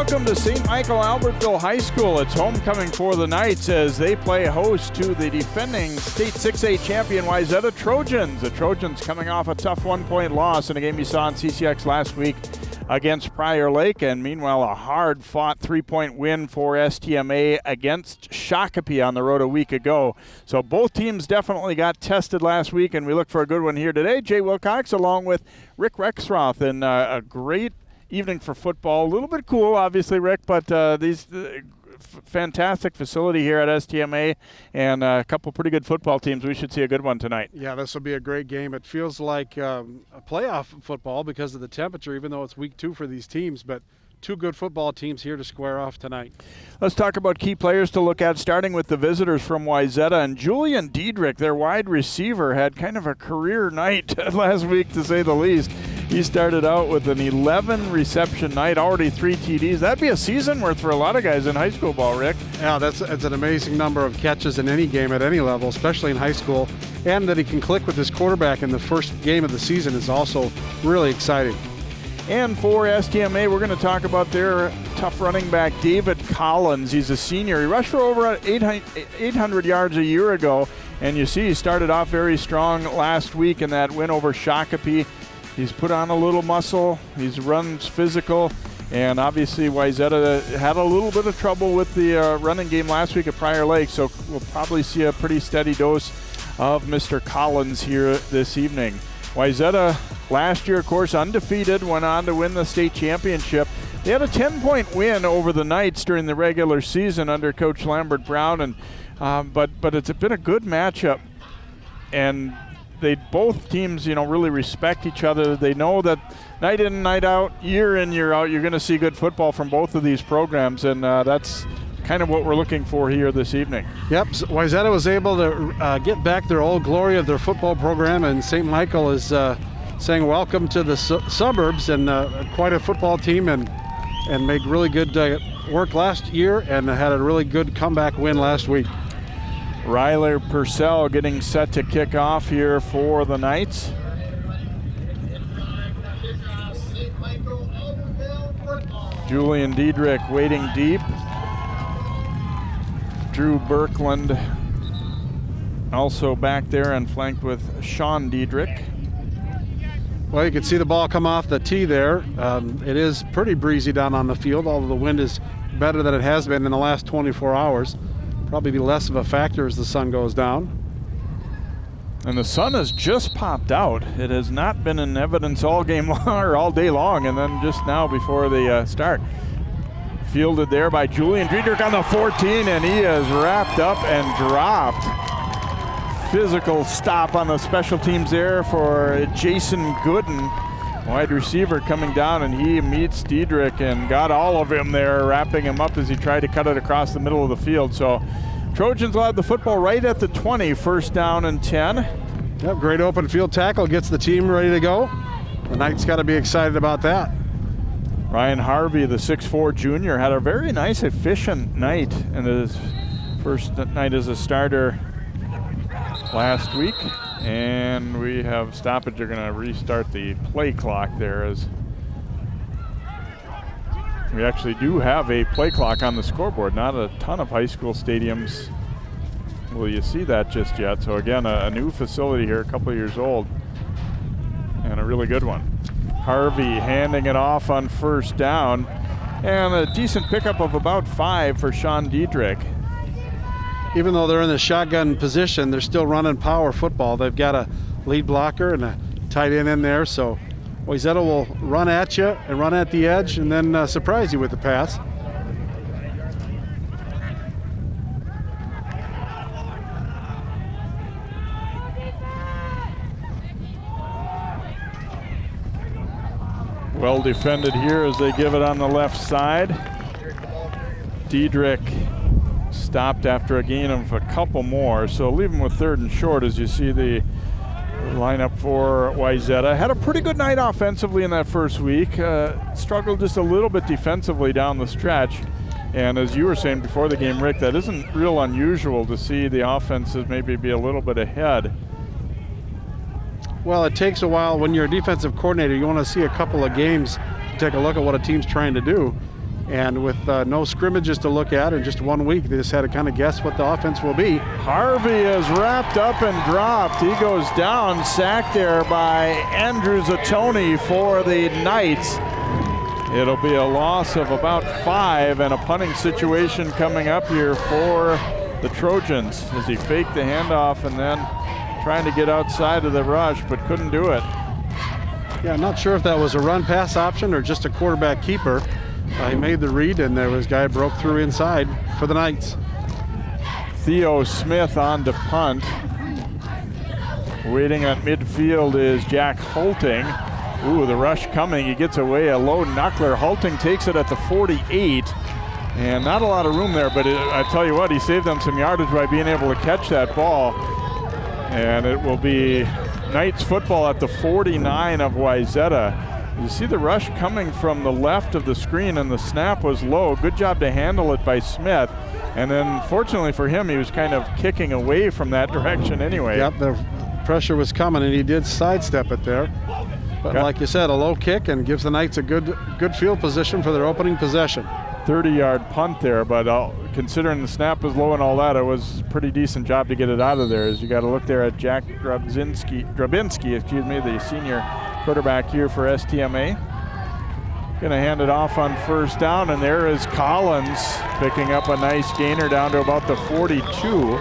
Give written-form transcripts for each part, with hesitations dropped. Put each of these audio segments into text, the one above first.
Welcome to St. Michael-Albertville High School. It's homecoming for the Knights as they play host to the defending state 6A champion Wayzata Trojans. The Trojans coming off a tough 1-point loss in a game you saw on CCX last week against Prior Lake, and meanwhile a hard-fought 3-point win for STMA against Shakopee on the road a week ago. So both teams definitely got tested last week, and we look for a good one here today. Jay Wilcox along with Rick Rexroth, and a great evening for football. A little bit cool, obviously, Rick, but these fantastic facility here at STMA and a couple pretty good football teams. We should see a good one tonight. Yeah, this will be a great game. It feels like a playoff football because of the temperature, even though it's week 2 for these teams, but two good football teams here to square off tonight. Let's talk about key players to look at, starting with the visitors from Wayzata. And Julian Diedrich, their wide receiver, had kind of a career night last week, to say the least. He started out with an 11 reception night, already 3 TDs. That'd be a season worth for a lot of guys in high school ball, Rick. Yeah, that's an amazing number of catches in any game at any level, especially in high school. And that he can click with his quarterback in the first game of the season is also really exciting. And for STMA, we're going to talk about their tough running back, David Collins. He's a senior. He rushed for over 800 yards a year ago. And you see he started off very strong last week in that win over Shakopee. He's put on a little muscle. He runs physical. And obviously Wayzata had a little bit of trouble with the running game last week at Prior Lake. So we'll probably see a pretty steady dose of Mr. Collins here this evening. Wayzata last year, of course, undefeated, went on to win the state championship. They had a 10-point win over the Knights during the regular season under Coach Lambert Brown, and but it's been a good matchup. And both teams, really respect each other. They know that night in and night out, year in, year out, you're going to see good football from both of these programs, and that's kind of what we're looking for here this evening. Yep, Wayzata was able to get back their old glory of their football program, and St. Michael is saying welcome to the Suburbs, and quite a football team, and made really good work last year and had a really good comeback win last week. Ryler Purcell getting set to kick off here for the Knights. Julian Diedrich waiting deep. Drew Birkland also back there and flanked with Sean Diedrich. Well, you can see the ball come off the tee there. It is pretty breezy down on the field, although the wind is better than it has been in the last 24 hours. Probably be less of a factor as the sun goes down. And the sun has just popped out. It has not been in evidence all game long or all day long, and then just now before the start. Fielded there by Julian Diedrich on the 14, and he is wrapped up and dropped. Physical stop on the special teams there for Jason Gooden, wide receiver, coming down, and he meets Diedrich and got all of him there, wrapping him up as he tried to cut it across the middle of the field. So Trojans will have the football right at the 20, first down and 10. Yep, great open field tackle, gets the team ready to go. The Knights got to be excited about that. Ryan Harvey, the 6'4 junior, had a very nice, efficient night in his first night as a starter last week. And we have stoppage. They're going to restart the play clock there, as we actually do have a play clock on the scoreboard. Not a ton of high school stadiums will you see that just yet. So again, a new facility here, a couple of years old, and a really good one. Harvey handing it off on first down, and a decent pickup of about 5 for Sean Diedrich. Even though they're in the shotgun position, they're still running power football. They've got a lead blocker and a tight end in there, so Wayzata will run at you and run at the edge and then surprise you with the pass. Well defended here as they give it on the left side. Diedrich stopped after a gain of a couple more, so leave him with 3rd and short as you see the lineup for Wayzata. Had a pretty good night offensively in that first week. Struggled just a little bit defensively down the stretch. And as you were saying before the game, Rick, that isn't real unusual to see the offenses maybe be a little bit ahead. Well, it takes a while when you're a defensive coordinator. You want to see a couple of games to take a look at what a team's trying to do. And with no scrimmages to look at in just 1 week, they just had to kind of guess what the offense will be. Harvey is wrapped up and dropped. He goes down, sacked there by Andrew Zatoni for the Knights. It'll be a loss of about 5 and a punting situation coming up here for the Trojans as he faked the handoff and then trying to get outside of the rush, but couldn't do it. Yeah, I'm not sure if that was a run-pass option or just a quarterback keeper. He made the read, and there was a guy broke through inside for the Knights. Theo Smith on to punt. Waiting at midfield is Jack Hulting. Ooh, the rush coming. He gets away, a low knuckler. Hulting takes it at the 48. And not a lot of room there, but I tell you what, he saved them some yardage by being able to catch that ball. And it will be Knights football at the 49 of Wayzata. You see the rush coming from the left of the screen, and the snap was low. Good job to handle it by Smith. And then fortunately for him, he was kind of kicking away from that direction anyway. Yep, the pressure was coming, and he did sidestep it there. But like you said, a low kick and gives the Knights a good field position for their opening possession. 30-yard punt there, but considering the snap was low and all that, it was a pretty decent job to get it out of there. As you got to look there at Jack Drabinski, the senior quarterback here for STMA. Going to hand it off on first down, and there is Collins picking up a nice gainer down to about the 42.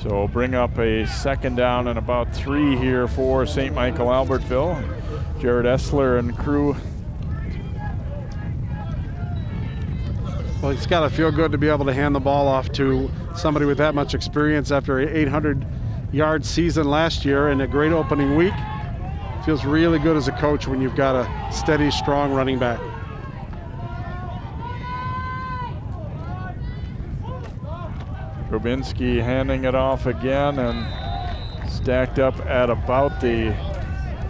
So bring up a second down and about 3 here for St. Michael-Albertville. Jared Essler and crew. Well, it's got to feel good to be able to hand the ball off to somebody with that much experience after an 800-yard season last year and a great opening week. Feels really good as a coach when you've got a steady, strong running back. Robinski handing it off again, and stacked up at about the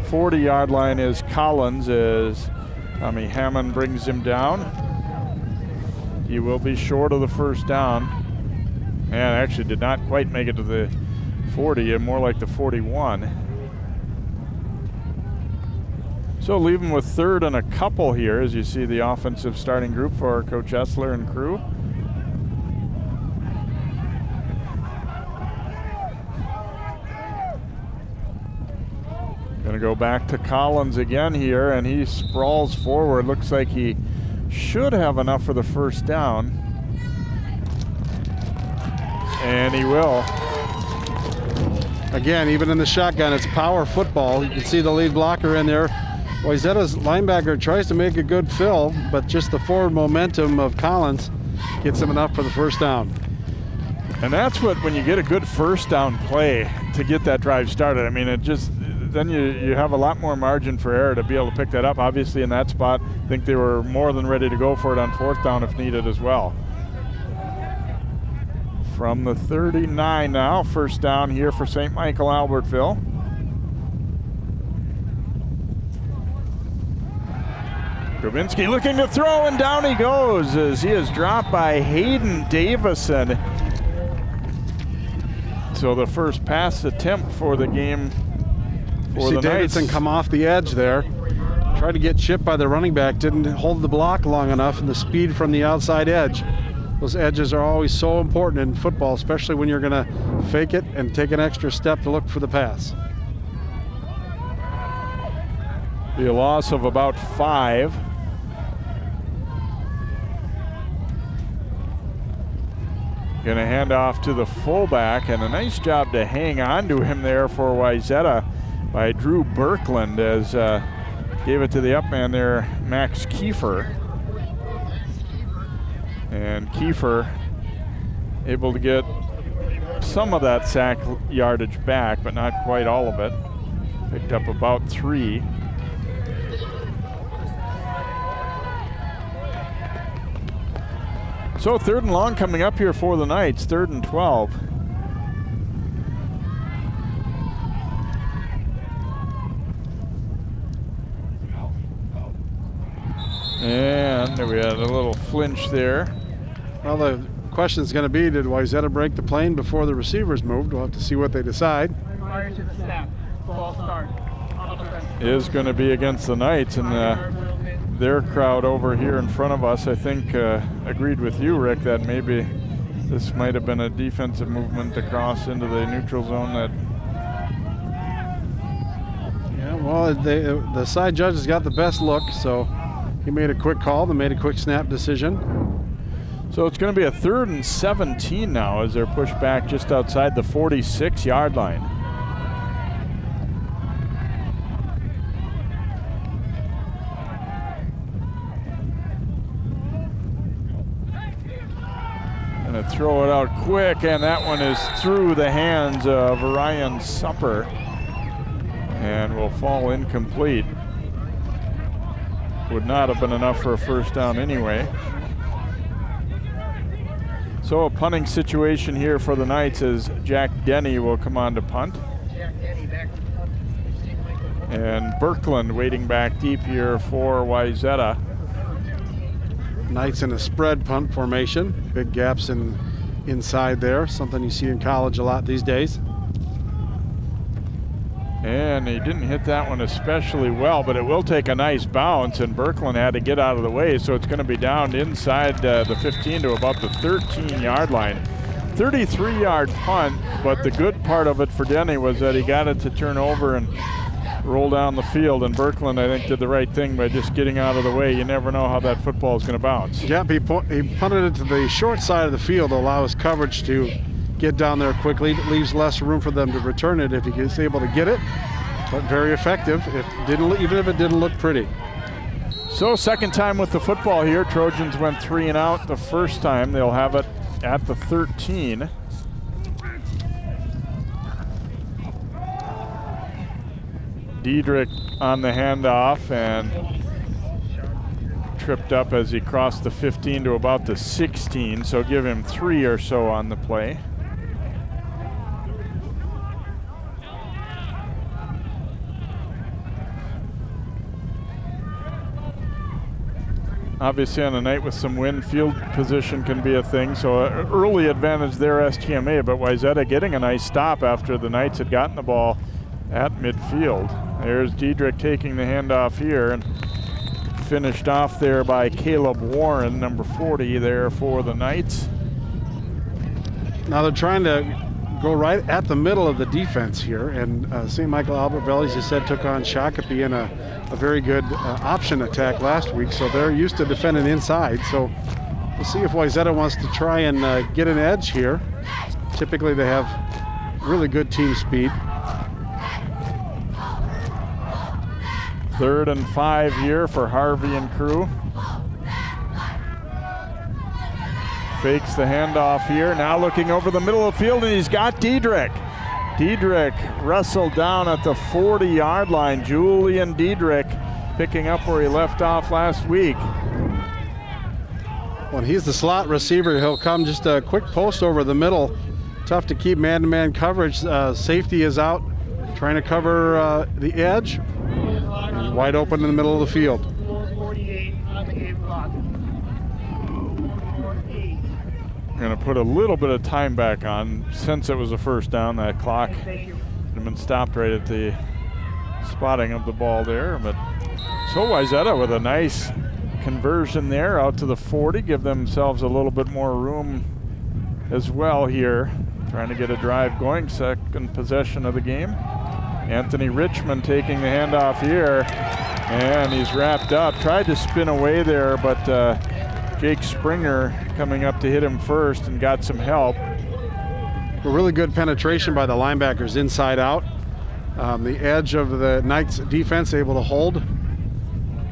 40-yard line is Collins as Tommy Hammond brings him down. He will be short of the first down. And actually did not quite make it to the 40, more like the 41. So leave him with 3rd and a couple here as you see the offensive starting group for Coach Essler and crew. Going to go back to Collins again here, and he sprawls forward. Looks like he should have enough for the first down. And he will. Again, even in the shotgun, it's power football. You can see the lead blocker in there. Wayzata's linebacker tries to make a good fill, but just the forward momentum of Collins gets him enough for the first down. And that's what, when you get a good first down play to get that drive started, I mean, it just, then you have a lot more margin for error to be able to pick that up. Obviously in that spot, I think they were more than ready to go for it on 4th down if needed as well. From the 39 now, first down here for St. Michael-Albertville. Grabinski looking to throw, and down he goes as he is dropped by Hayden Davison. So the first pass attempt for the game for the Knights. Davidson come off the edge there. Tried to get chipped by the running back, didn't hold the block long enough, and the speed from the outside edge. Those edges are always so important in football, especially when you're going to fake it and take an extra step to look for the pass. Be a loss of about 5. Going to hand off to the fullback, and a nice job to hang on to him there for Wayzata by Drew Birkland as gave it to the up man there, Max Kiefer. And Kiefer able to get some of that sack yardage back, but not quite all of it. Picked up about 3. So 3rd and long coming up here for the Knights, 3rd and 12. And we had a little flinch there. Well, the question is going to be, did Wayzata break the plane before the receivers moved? We'll have to see what they decide. Prior to the snap, ball start. Is going to be against the Knights, and their crowd over here in front of us, I think, agreed with you, Rick, that maybe this might have been a defensive movement across into the neutral zone. That. Yeah, well, the side judge has got the best look, so he made a quick call. They made a quick snap decision. So it's going to be a 3rd and 17 now as they're pushed back just outside the 46-yard line. Going to throw it out quick, and that one is through the hands of Ryan Supper and will fall incomplete. Would not have been enough for a first down anyway. So a punting situation here for the Knights as Jack Denny will come on to punt. And Birkeland waiting back deep here for Wayzata. Knights in a spread punt formation. Big gaps inside there, something you see in college a lot these days. And he didn't hit that one especially well, but it will take a nice bounce, and Birkeland had to get out of the way, so it's going to be down inside the 15 to about the 13-yard line. 33-yard punt, but the good part of it for Denny was that he got it to turn over and roll down the field, and Birkeland, I think, did the right thing by just getting out of the way. You never know how that football is going to bounce. Yeah, he punted it to the short side of the field to allow his coverage to get down there quickly. It leaves less room for them to return it if he is able to get it, but very effective, even if it didn't look pretty. So second time with the football here. Trojans went 3 and out the first time. They'll have it at the 13. Diedrich on the handoff and tripped up as he crossed the 15 to about the 16, so give him 3 or so on the play. Obviously on a night with some wind, field position can be a thing, so an early advantage there STMA, but Wayzata getting a nice stop after the Knights had gotten the ball at midfield. There's Diedrich taking the handoff here, and finished off there by Caleb Warren, number 40 there for the Knights. Now they're trying to go right at the middle of the defense here, and St. Michael-Albertville, as you said, took on Shakopee in a very good option attack last week, so they're used to defending inside. So we'll see if Wayzata wants to try and get an edge here. Typically they have really good team speed. 3rd and 5 here for Harvey and crew. Fakes the handoff here. Now looking over the middle of the field, and he's got Diedrich. Diedrich wrestled down at the 40-yard line. Julian Diedrich picking up where he left off last week. When he's the slot receiver, he'll come just a quick post over the middle. Tough to keep man-to-man coverage. Safety is out trying to cover the edge. He's wide open in the middle of the field. I'm going to put a little bit of time back on. Since it was a first down, that clock had been stopped right at the spotting of the ball there. But so Wayzata with a nice conversion there out to the 40, give themselves a little bit more room as well here. Trying to get a drive going, second possession of the game. Anthony Richmond taking the handoff here, and he's wrapped up. Tried to spin away there, but Jake Springer coming up to hit him first and got some help. A really good penetration by the linebackers inside out. The edge of the Knights defense able to hold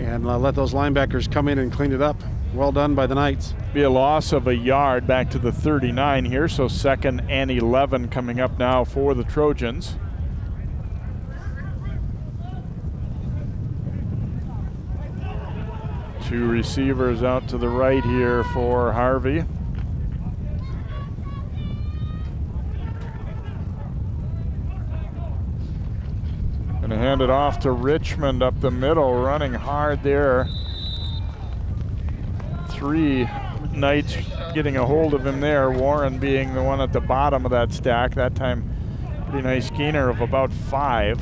and let those linebackers come in and clean it up. Well done by the Knights. Be a loss of a yard back to the 39 here, so 2nd and 11 coming up now for the Trojans. Two receivers out to the right here for Harvey. Gonna hand it off to Richmond up the middle, running hard there. 3 Knights getting a hold of him there. Warren being the one at the bottom of that stack. That time, pretty nice gainer of about 5.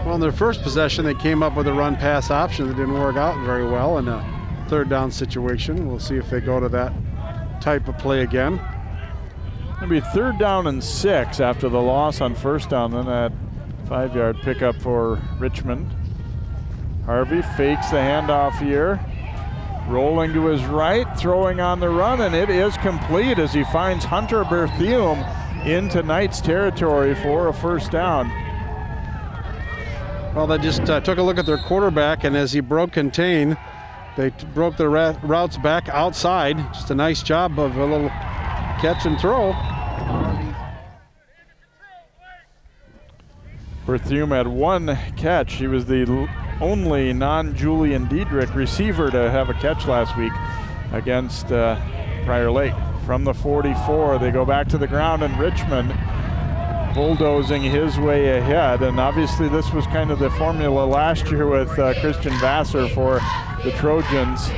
Well, in their first possession, they came up with a run-pass option that didn't work out very well in a third down situation. We'll see if they go to that type of play again. It'll be 3rd down and 6 after the loss on 1st down, then that 5-yard pickup for Richmond. Harvey fakes the handoff here. Rolling to his right, throwing on the run, and it is complete as he finds Hunter Berthium into Knights territory for a 1st down. Well, they just took a look at their quarterback, and as he broke contain, they broke their routes back outside. Just a nice job of a little catch and throw. Berthium had 1 catch. He was the only non-Julian Diedrich receiver to have a catch last week against Prior Lake. From the 44, they go back to the ground, and Richmond bulldozing his way ahead. And obviously this was kind of the formula last year with Christian Vassar for the Trojans.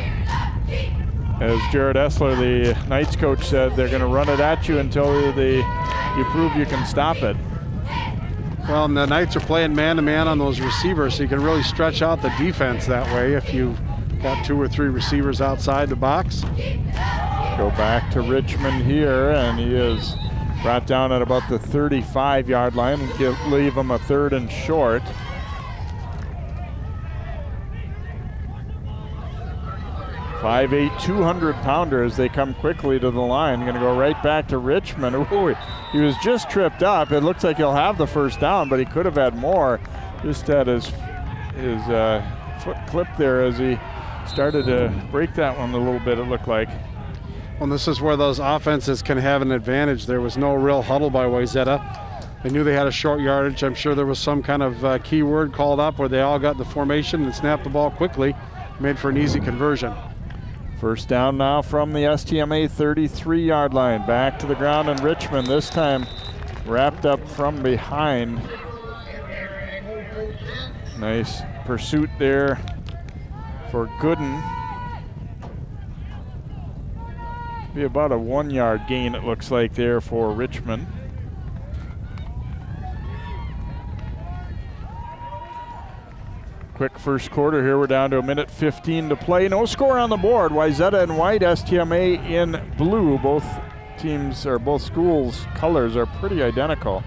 As Jared Essler, the Knights coach, said, they're going to run it at you until you prove you can stop it. Well, and the Knights are playing man-to-man on those receivers, so you can really stretch out the defense that way if you've got 2 or 3 receivers outside the box. Go back to Richmond here, and he is brought down at about the 35-yard line. Leave him a 3rd and short. 5'8", 200-pounder as they come quickly to the line. Going to go right back to Richmond. Ooh, he was just tripped up. It looks like he'll have the 1st down, but he could have had more. Just had his foot clipped there as he started to break that one a little bit, it looked like. Well, this is where those offenses can have an advantage. There was no real huddle by Wayzata. They knew they had a short yardage. I'm sure there was some kind of key word called up where they all got in the formation and snapped the ball quickly, made for an easy conversion. 1st down now from the STMA 33-yard line. Back to the ground, and Richmond this time wrapped up from behind. Nice pursuit there for Gooden. Be about a 1-yard gain, it looks like, there for Richmond. Quick first quarter here. We're down to a minute 15 to play. No score on the board. Wayzata in white, STMA in blue. Both teams, or both schools' colors are pretty identical.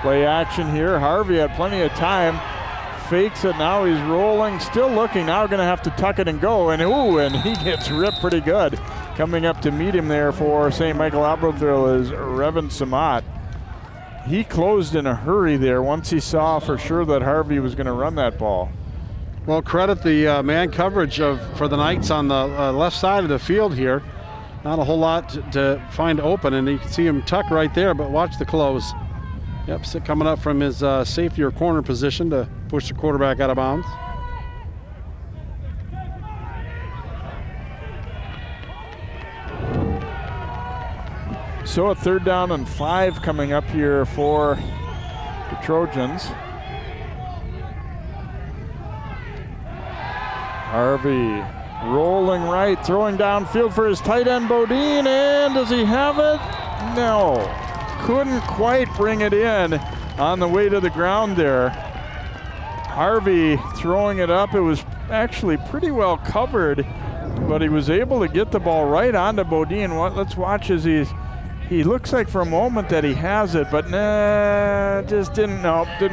Play action here. Harvey had plenty of time. Fakes it. Now he's rolling. Still looking. Now going to have to tuck it and go. And ooh, and he gets ripped pretty good. Coming up to meet him there for St. Michael-Albertville is Revan Samat. He closed in a hurry there once he saw for sure that Harvey was going to run that ball. Well, credit the man coverage for the Knights on the left side of the field here. Not a whole lot to find open, and you can see him tuck right there, but watch the close. Yep, coming up from his safety or corner position to push the quarterback out of bounds. So a 3rd down and 5 coming up here for the Trojans. Harvey rolling right, throwing downfield for his tight end Bodine, and does he have it? No, couldn't quite bring it in on the way to the ground there. Harvey throwing it up. It was actually pretty well covered, but he was able to get the ball right onto Bodine. Let's watch as he looks like for a moment that he has it, but just didn't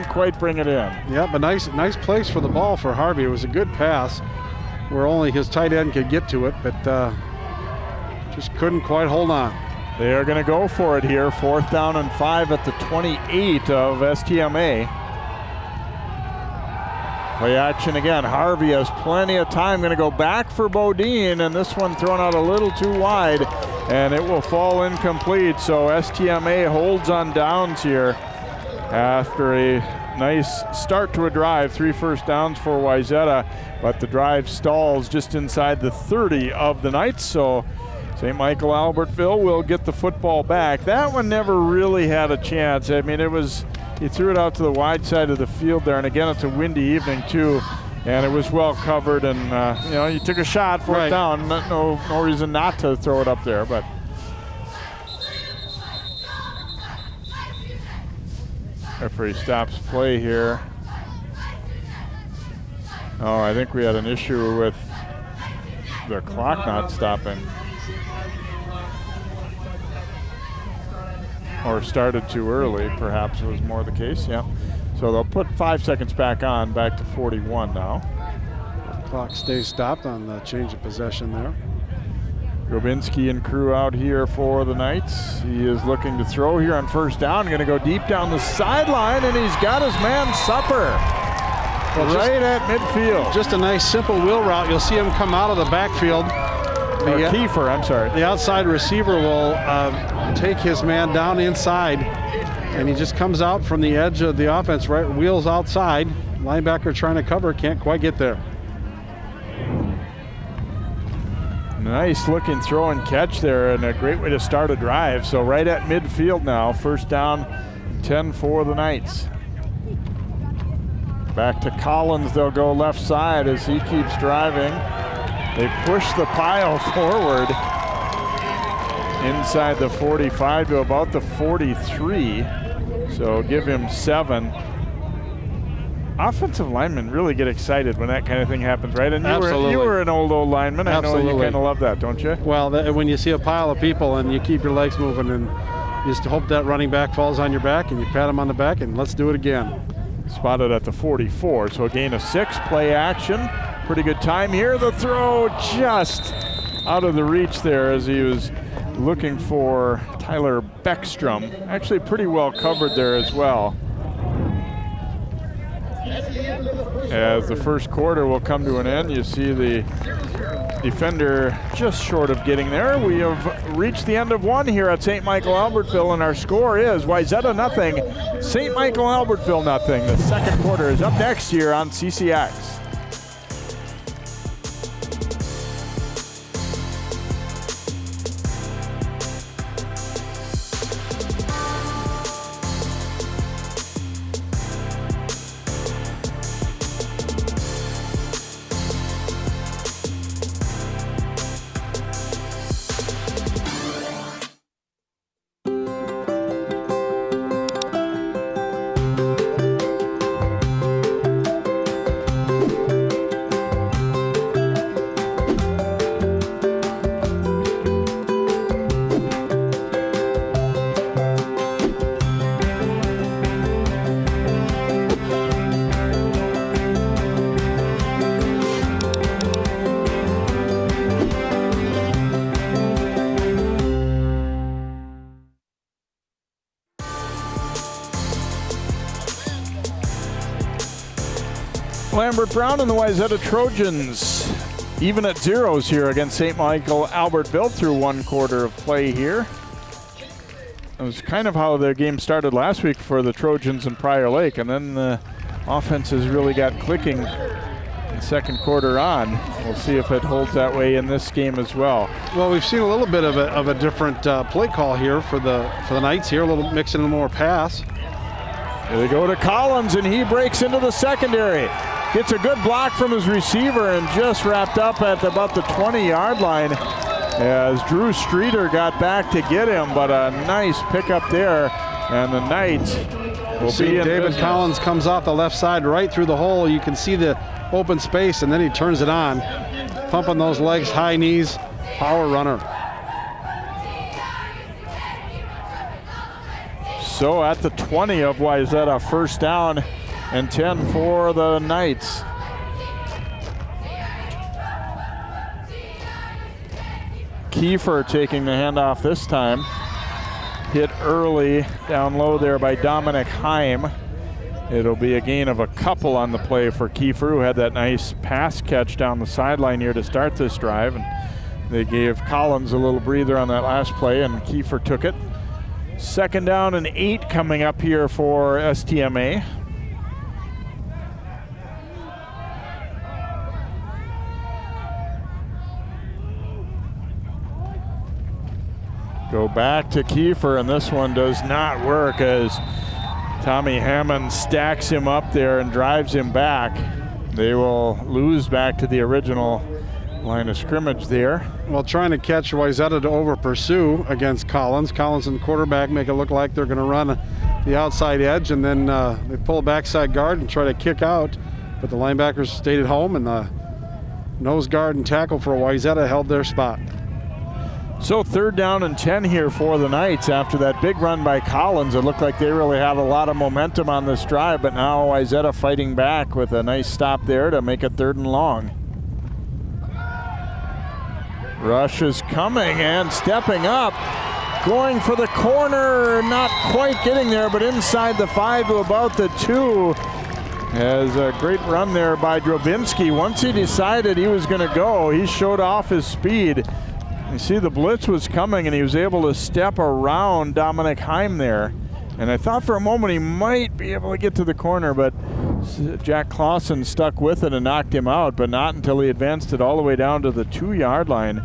quite bring it in. Yeah, but nice place for the ball for Harvey. It was a good pass where only his tight end could get to it, but just couldn't quite hold on. They are going to go for it here. 4th down and 5 at the 28 of STMA. Play action again. Harvey has plenty of time. Going to go back for Bodine, and this one thrown out a little too wide, and it will fall incomplete. So STMA holds on downs here after a nice start to a drive. 3 first downs for Wayzata, but the drive stalls just inside the 30 of the Knights. So St. Michael-Albertville will get the football back. That one never really had a chance. I mean, he threw it out to the wide side of the field there, and again, it's a windy evening too, and it was well covered, and you took a shot, 4th down, no reason not to throw it up there, but. Referee stops play here. Oh, I think we had an issue with the clock not stopping. Or started too early, perhaps was more the case, yeah. So they'll put 5 seconds back on, back to 41 now. The clock stays stopped on the change of possession there. Robbinsdale and crew out here for the Knights. He is looking to throw here on first down. Going to go deep down the sideline, and he's got his man Supper right at midfield. Just a nice simple wheel route. You'll see him come out of the backfield. Kiefer, I'm sorry. The outside receiver will take his man down inside, and he just comes out from the edge of the offense, right, wheels outside. Linebacker trying to cover, can't quite get there. Nice looking throw and catch there, and a great way to start a drive. So right at midfield now, first down, 10 for the Knights. Back to Collins, they'll go left side as he keeps driving. They push the pile forward inside the 45 to about the 43. So give him 7. Offensive linemen really get excited when that kind of thing happens, right? And you were an old lineman. I know you kind of love that, don't you? Well, when you see a pile of people and you keep your legs moving, and you just hope that running back falls on your back, and you pat him on the back, and let's do it again. Spotted at the 44, so a gain of 6, play action. Pretty good time here. The throw just out of the reach there as he was looking for Tyler Beckstrom. Actually pretty well covered there as well. As the first quarter will come to an end, you see the defender just short of getting there. We have reached the end of one here at St. Michael-Albertville, and our score is Wayzata nothing, St. Michael-Albertville nothing. The second quarter is up next here on CCX. Lambert Brown and the Wayzata Trojans even at zeros here against St. Michael-Albertville through one quarter of play here. It was kind of how the game started last week for the Trojans in Prior Lake, and then the offenses really got clicking the second quarter on. We'll see if it holds that way in this game as well. Well, we've seen a little bit of a different play call here for the Knights here, a little mixing more pass. Here they go to Collins, and he breaks into the secondary. Gets a good block from his receiver and just wrapped up at about the 20-yard line as Drew Streeter got back to get him, but a nice pickup there, and the Knights will be in David business. Collins comes off the left side right through the hole. You can see the open space, and then he turns it on, pumping those legs, high knees, power runner. So at the 20 of Wayzata, first down and 10 for the Knights. Kiefer taking the handoff this time. Hit early down low there by Dominic Heim. It'll be a gain of a couple on the play for Kiefer, who had that nice pass catch down the sideline here to start this drive. And they gave Collins a little breather on that last play, and Kiefer took it. Second down and 8 coming up here for STMA. Go back to Kiefer, and this one does not work as Tommy Hammond stacks him up there and drives him back. They will lose back to the original line of scrimmage there. Well, trying to catch Wayzata to over pursue against Collins. Collins and the quarterback make it look like they're going to run the outside edge, and then they pull a backside guard and try to kick out, but the linebackers stayed at home, and the nose guard and tackle for Wayzata held their spot. So 3rd down and 10 here for the Knights after that big run by Collins. It looked like they really had a lot of momentum on this drive, but now Wayzata fighting back with a nice stop there to make it 3rd and long. Rush is coming and stepping up, going for the corner, not quite getting there, but inside the 5 to about the 2. Has a great run there by Drobinski. Once he decided he was going to go, he showed off his speed. You see the blitz was coming, and he was able to step around Dominic Heim there. And I thought for a moment he might be able to get to the corner, but Jack Clausen stuck with it and knocked him out, but not until he advanced it all the way down to the 2-yard line.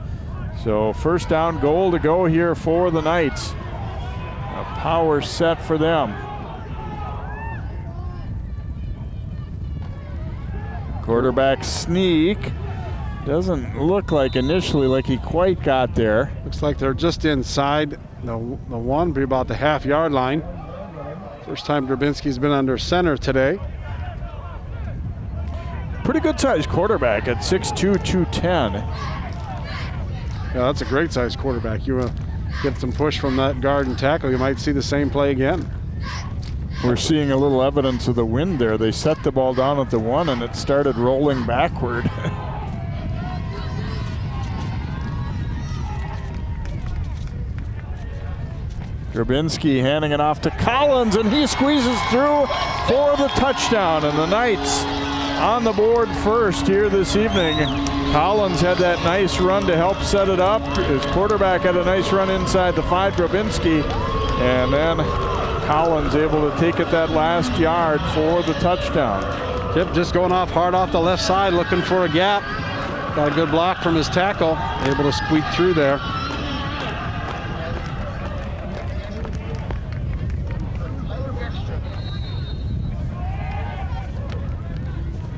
So 1st down goal to go here for the Knights. A power set for them. Quarterback sneak. Doesn't look like initially like he quite got there. Looks like they're just inside the 1, be about the half-yard line. First time Drobinski's been under center today. Pretty good sized quarterback at 6'2", 210. Yeah, that's a great sized quarterback. You get some push from that guard and tackle, you might see the same play again. We're seeing a little evidence of the wind there. They set the ball down at the 1 and it started rolling backward. Drobinski handing it off to Collins, and he squeezes through for the touchdown, and the Knights on the board first here this evening. Collins had that nice run to help set it up. His quarterback had a nice run inside the 5, Drobinski, and then Collins able to take it that last yard for the touchdown. Yep, just going off hard off the left side, looking for a gap. Got a good block from his tackle, able to squeak through there.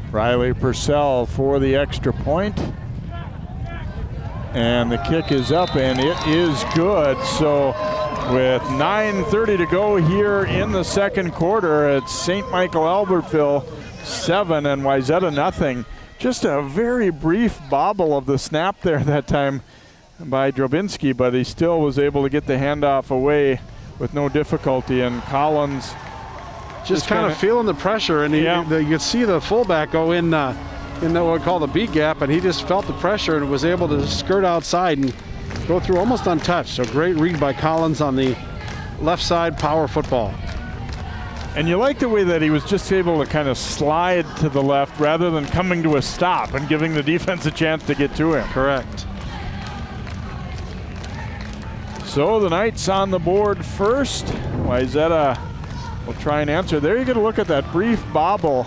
Riley Purcell for the extra point. And the kick is up, and it is good. So with 9:30 to go here in the 2nd quarter, it's St. Michael-Albertville 7 and Wayzata nothing. Just a very brief bobble of the snap there that time by Drobinski, but he still was able to get the handoff away with no difficulty, and Collins just kind of feeling the pressure, and you could see the fullback go in what we call the B gap, and he just felt the pressure and was able to skirt outside and go through almost untouched. So great read by Collins on the left side, power football. And you like the way that he was just able to kind of slide to the left rather than coming to a stop and giving the defense a chance to get to him. Correct. So the Knights on the board first. Wayzata will try and answer. There you get a look at that brief bobble.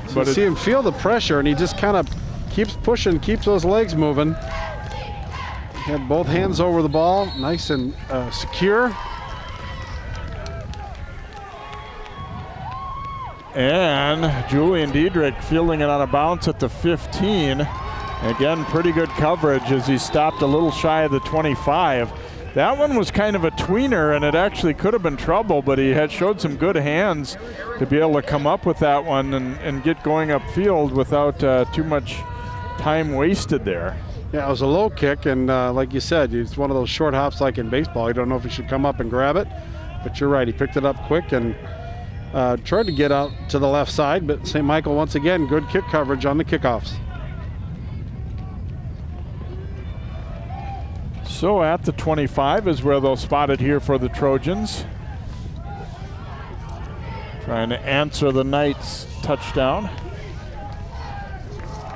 So you see him feel the pressure, and he just kind of keeps pushing, keeps those legs moving. Had both hands over the ball, nice and secure. And Julian Diedrich fielding it on a bounce at the 15. Again, pretty good coverage as he stopped a little shy of the 25. That one was kind of a tweener, and it actually could have been trouble, but he had showed some good hands to be able to come up with that one and get going upfield without too much time wasted there. Yeah, it was a low kick, and like you said, it's one of those short hops like in baseball. You don't know if he should come up and grab it, but you're right. He picked it up quick and tried to get out to the left side, but St. Michael, once again, good kick coverage on the kickoffs. So at the 25 is where they'll spot it here for the Trojans. Trying to answer the Knights' touchdown.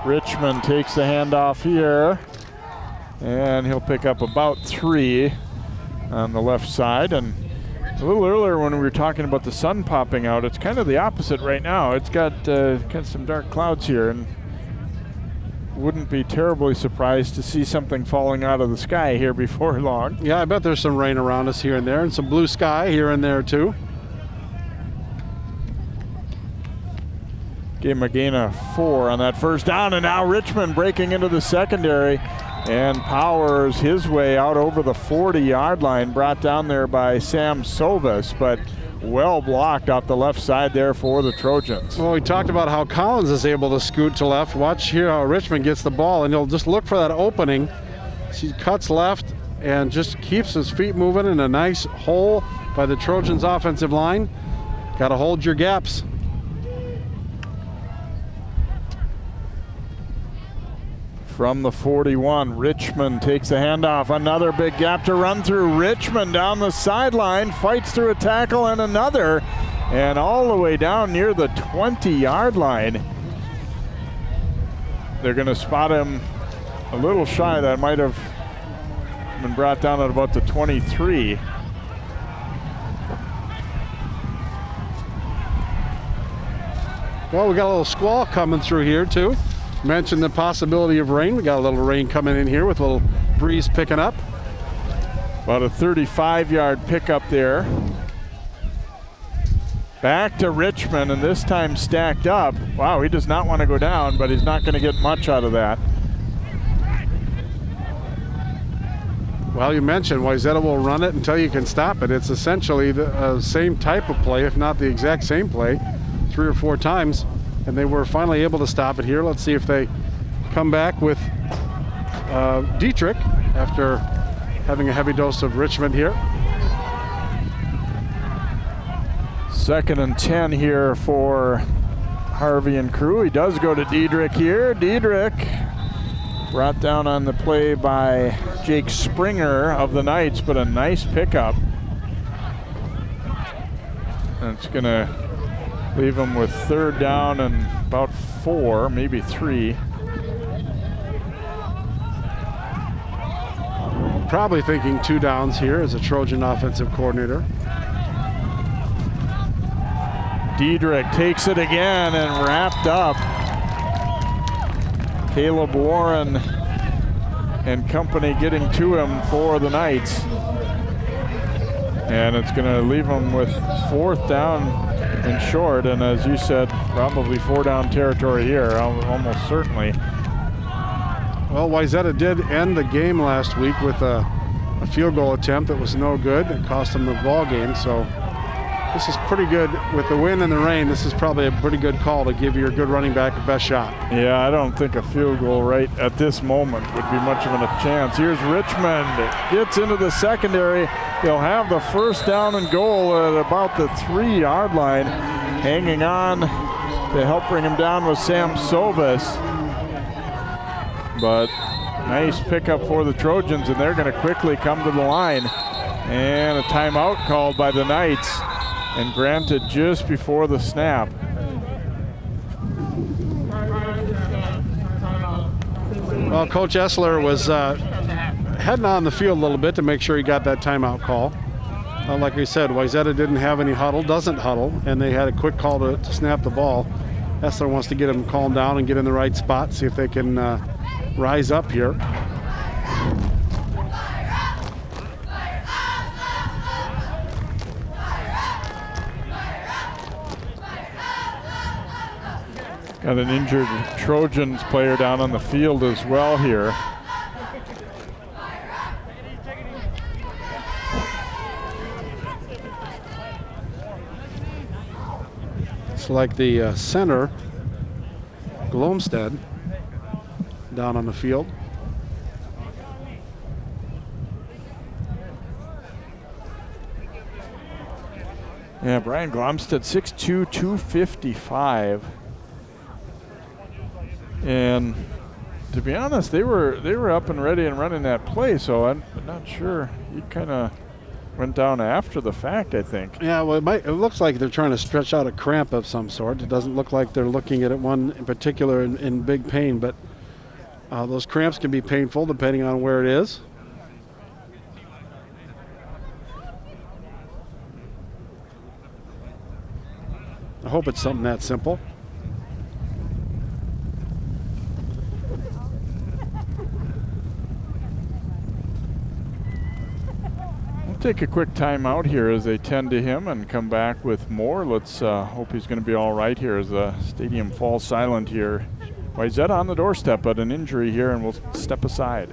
Richmond takes the handoff here, and he'll pick up about 3 on the left side. And a little earlier when we were talking about the sun popping out, it's kind of the opposite right now. It's got some dark clouds here, and wouldn't be terribly surprised to see something falling out of the sky here before long. Yeah, I bet there's some rain around us here and there, and some blue sky here and there too. Gave him a gain of 4 on that first down, and now Richmond breaking into the secondary and powers his way out over the 40-yard line, brought down there by Sam Sovas, but well blocked off the left side there for the Trojans. Well, we talked about how Collins is able to scoot to left. Watch here how Richmond gets the ball, and he'll just look for that opening. He cuts left and just keeps his feet moving in a nice hole by the Trojans' offensive line. Got to hold your gaps. From the 41, Richmond takes a handoff. Another big gap to run through. Richmond down the sideline, fights through a tackle and another, and all the way down near the 20-yard line. They're going to spot him a little shy. That might have been brought down at about the 23. Well, we got a little squall coming through here too. Mentioned the possibility of rain. We got a little rain coming in here with a little breeze picking up. About a 35-yard pickup there. Back to Richmond, and this time stacked up. Wow, he does not want to go down, but he's not going to get much out of that. Well, you mentioned Wayzata will run it until you can stop it. It's essentially the same type of play, if not the exact same play, 3 or 4 times. And they were finally able to stop it here. Let's see if they come back with Dietrich after having a heavy dose of Richmond here. 2nd and 10 here for Harvey and crew. He does go to Dietrich here. Dietrich brought down on the play by Jake Springer of the Knights, but a nice pickup. And it's going to leave him with 3rd down and about 4, maybe 3. Probably thinking 2 downs here as a Trojan offensive coordinator. Dietrich takes it again and wrapped up. Caleb Warren and company getting to him for the Knights. And it's going to leave him with 4th down and short, and as you said, probably 4 down territory here, almost certainly. Well, Wayzata did end the game last week with a field goal attempt that was no good. It cost them the ball game, so this is pretty good. With the wind and the rain, this is probably a pretty good call to give your good running back a best shot. Yeah, I don't think a field goal right at this moment would be much of a chance. Here's Richmond, gets into the secondary. He'll have the 1st down and goal at about the 3-yard line. Hanging on to help bring him down was Sam Sovis. But nice pickup for the Trojans, and they're going to quickly come to the line. And a timeout called by the Knights, and granted just before the snap. Well, Coach Essler was heading on the field a little bit to make sure he got that timeout call. Like I said, Wayzata didn't have any huddle, doesn't huddle, and they had a quick call to snap the ball. Essler wants to get him calmed down and get in the right spot, see if they can rise up here. Got an injured Trojans player down on the field as well here. It's like the center, Glomstead, down on the field. Yeah, Brian Glomstead, 6'2", 255. And to be honest, they were up and ready and running that play, so I'm not sure. He kind of went down after the fact, I think. Yeah, well, it looks like they're trying to stretch out a cramp of some sort. It doesn't look like they're looking at it one in particular in big pain, but those cramps can be painful depending on where it is. I hope it's something that simple. Take a quick time out here as they tend to him and come back with more. Let's hope he's going to be all right here as the stadium falls silent here. Wayzata on the doorstep, but an injury here, and we'll step aside.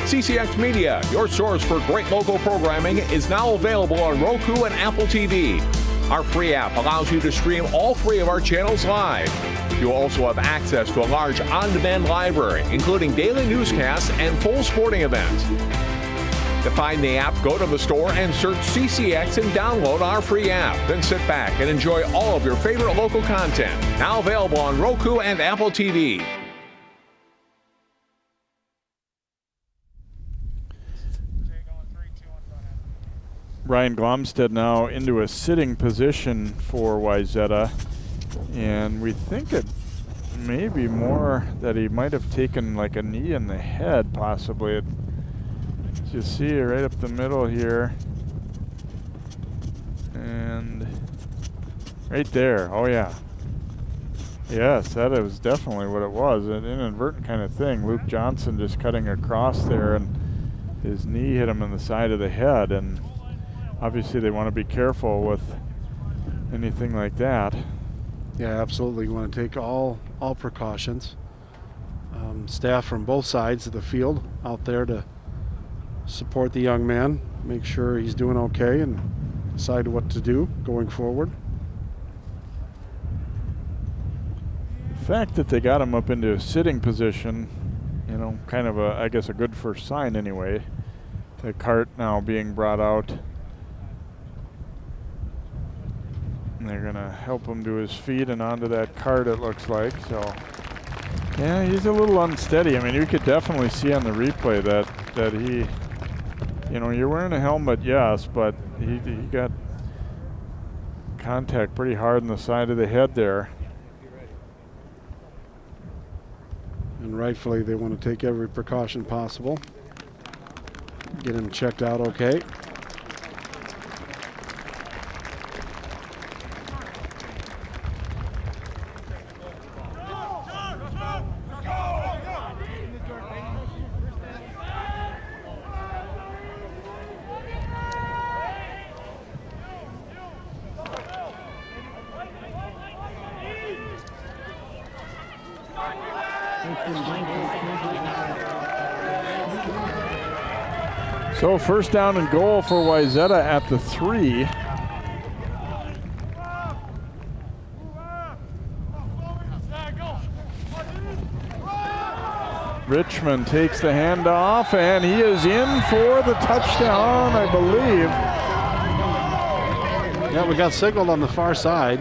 CCX Media, your source for great local programming, is now available on Roku and Apple TV. Our free app allows you to stream all 3 of our channels live. You'll also have access to a large on-demand library, including daily newscasts and full sporting events. To find the app, go to the store and search CCX and download our free app. Then sit back and enjoy all of your favorite local content. Now available on Roku and Apple TV. Ryan Glomstead now into a sitting position for Wayzata, and we think it may be more that he might have taken like a knee in the head, possibly. You see it right up the middle here, and right there. Oh yeah, yes, that was definitely what it was, an inadvertent kind of thing. Luke Johnson just cutting across there, and his knee hit him in the side of the head, and obviously they want to be careful with anything like that. Yeah, absolutely. You want to take all precautions. Staff from both sides of the field out there to support the young man, make sure he's doing okay, and decide what to do going forward. The fact that they got him up into a sitting position, you know, kind of I guess a good first sign anyway. The cart now being brought out. And they're gonna help him to his feet and onto that cart, it looks like. So yeah, he's a little unsteady. I mean, you could definitely see on the replay that he, you know, you're wearing a helmet, yes, but he got contact pretty hard on the side of the head there. And rightfully, they want to take every precaution possible. Get him checked out okay. So first down and goal for Wayzata at the 3. Richmond takes the handoff, and he is in for the touchdown, I believe. Yeah, we got signaled on the far side.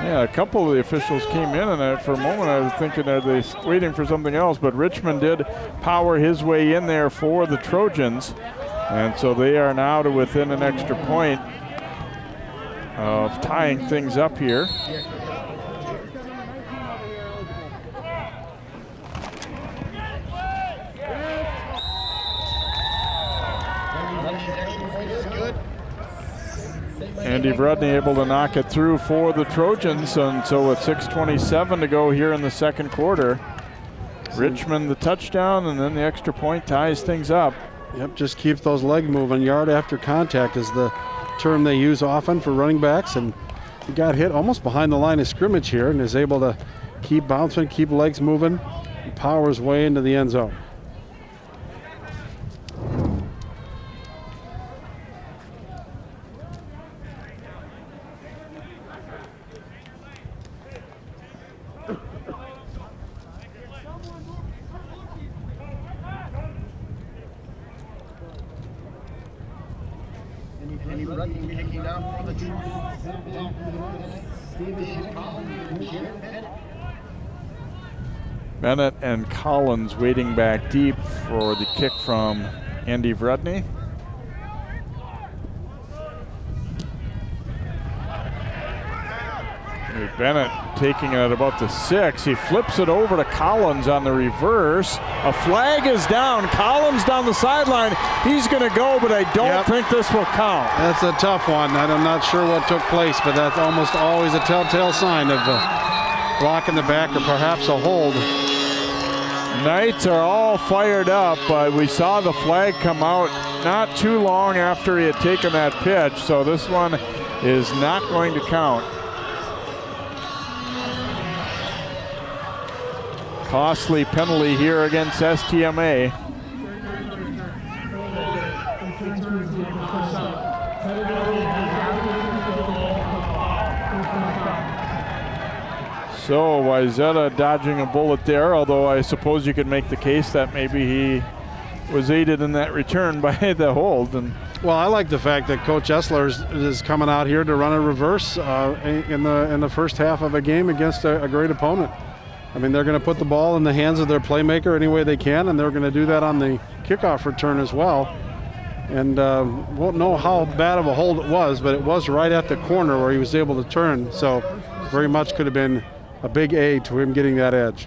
Yeah, a couple of the officials came in, and for a moment I was thinking, are they waiting for something else? But Richmond did power his way in there for the Trojans, and so they are now to within an extra point of tying things up here. Andy Vrudny able to knock it through for the Trojans, and so with 6:27 to go here in the second quarter, Richmond the touchdown, and then the extra point ties things up. Yep, just keep those legs moving. Yard after contact is the term they use often for running backs, and he got hit almost behind the line of scrimmage here and is able to keep bouncing, keep legs moving, and power his way into the end zone. Bennett and Collins waiting back deep for the kick from Andy Vrudny. Bennett taking it at about the 6. He flips it over to Collins on the reverse. A flag is down. Collins down the sideline. He's going to go, but I don't think this will count. That's a tough one. I'm not sure what took place, but that's almost always a telltale sign of a block in the back or perhaps a hold. Knights are all fired up, but we saw the flag come out not too long after he had taken that pitch, so this one is not going to count. Costly penalty here against STMA. So Wayzata dodging a bullet there, although I suppose you could make the case that maybe he was aided in that return by the hold. And well, I like the fact that Coach Essler is coming out here to run a reverse in the first half of a game against a great opponent. I mean, they're going to put the ball in the hands of their playmaker any way they can, and they're going to do that on the kickoff return as well. And won't know how bad of a hold it was, but it was right at the corner where he was able to turn. So very much could have been a big aid to him getting that edge.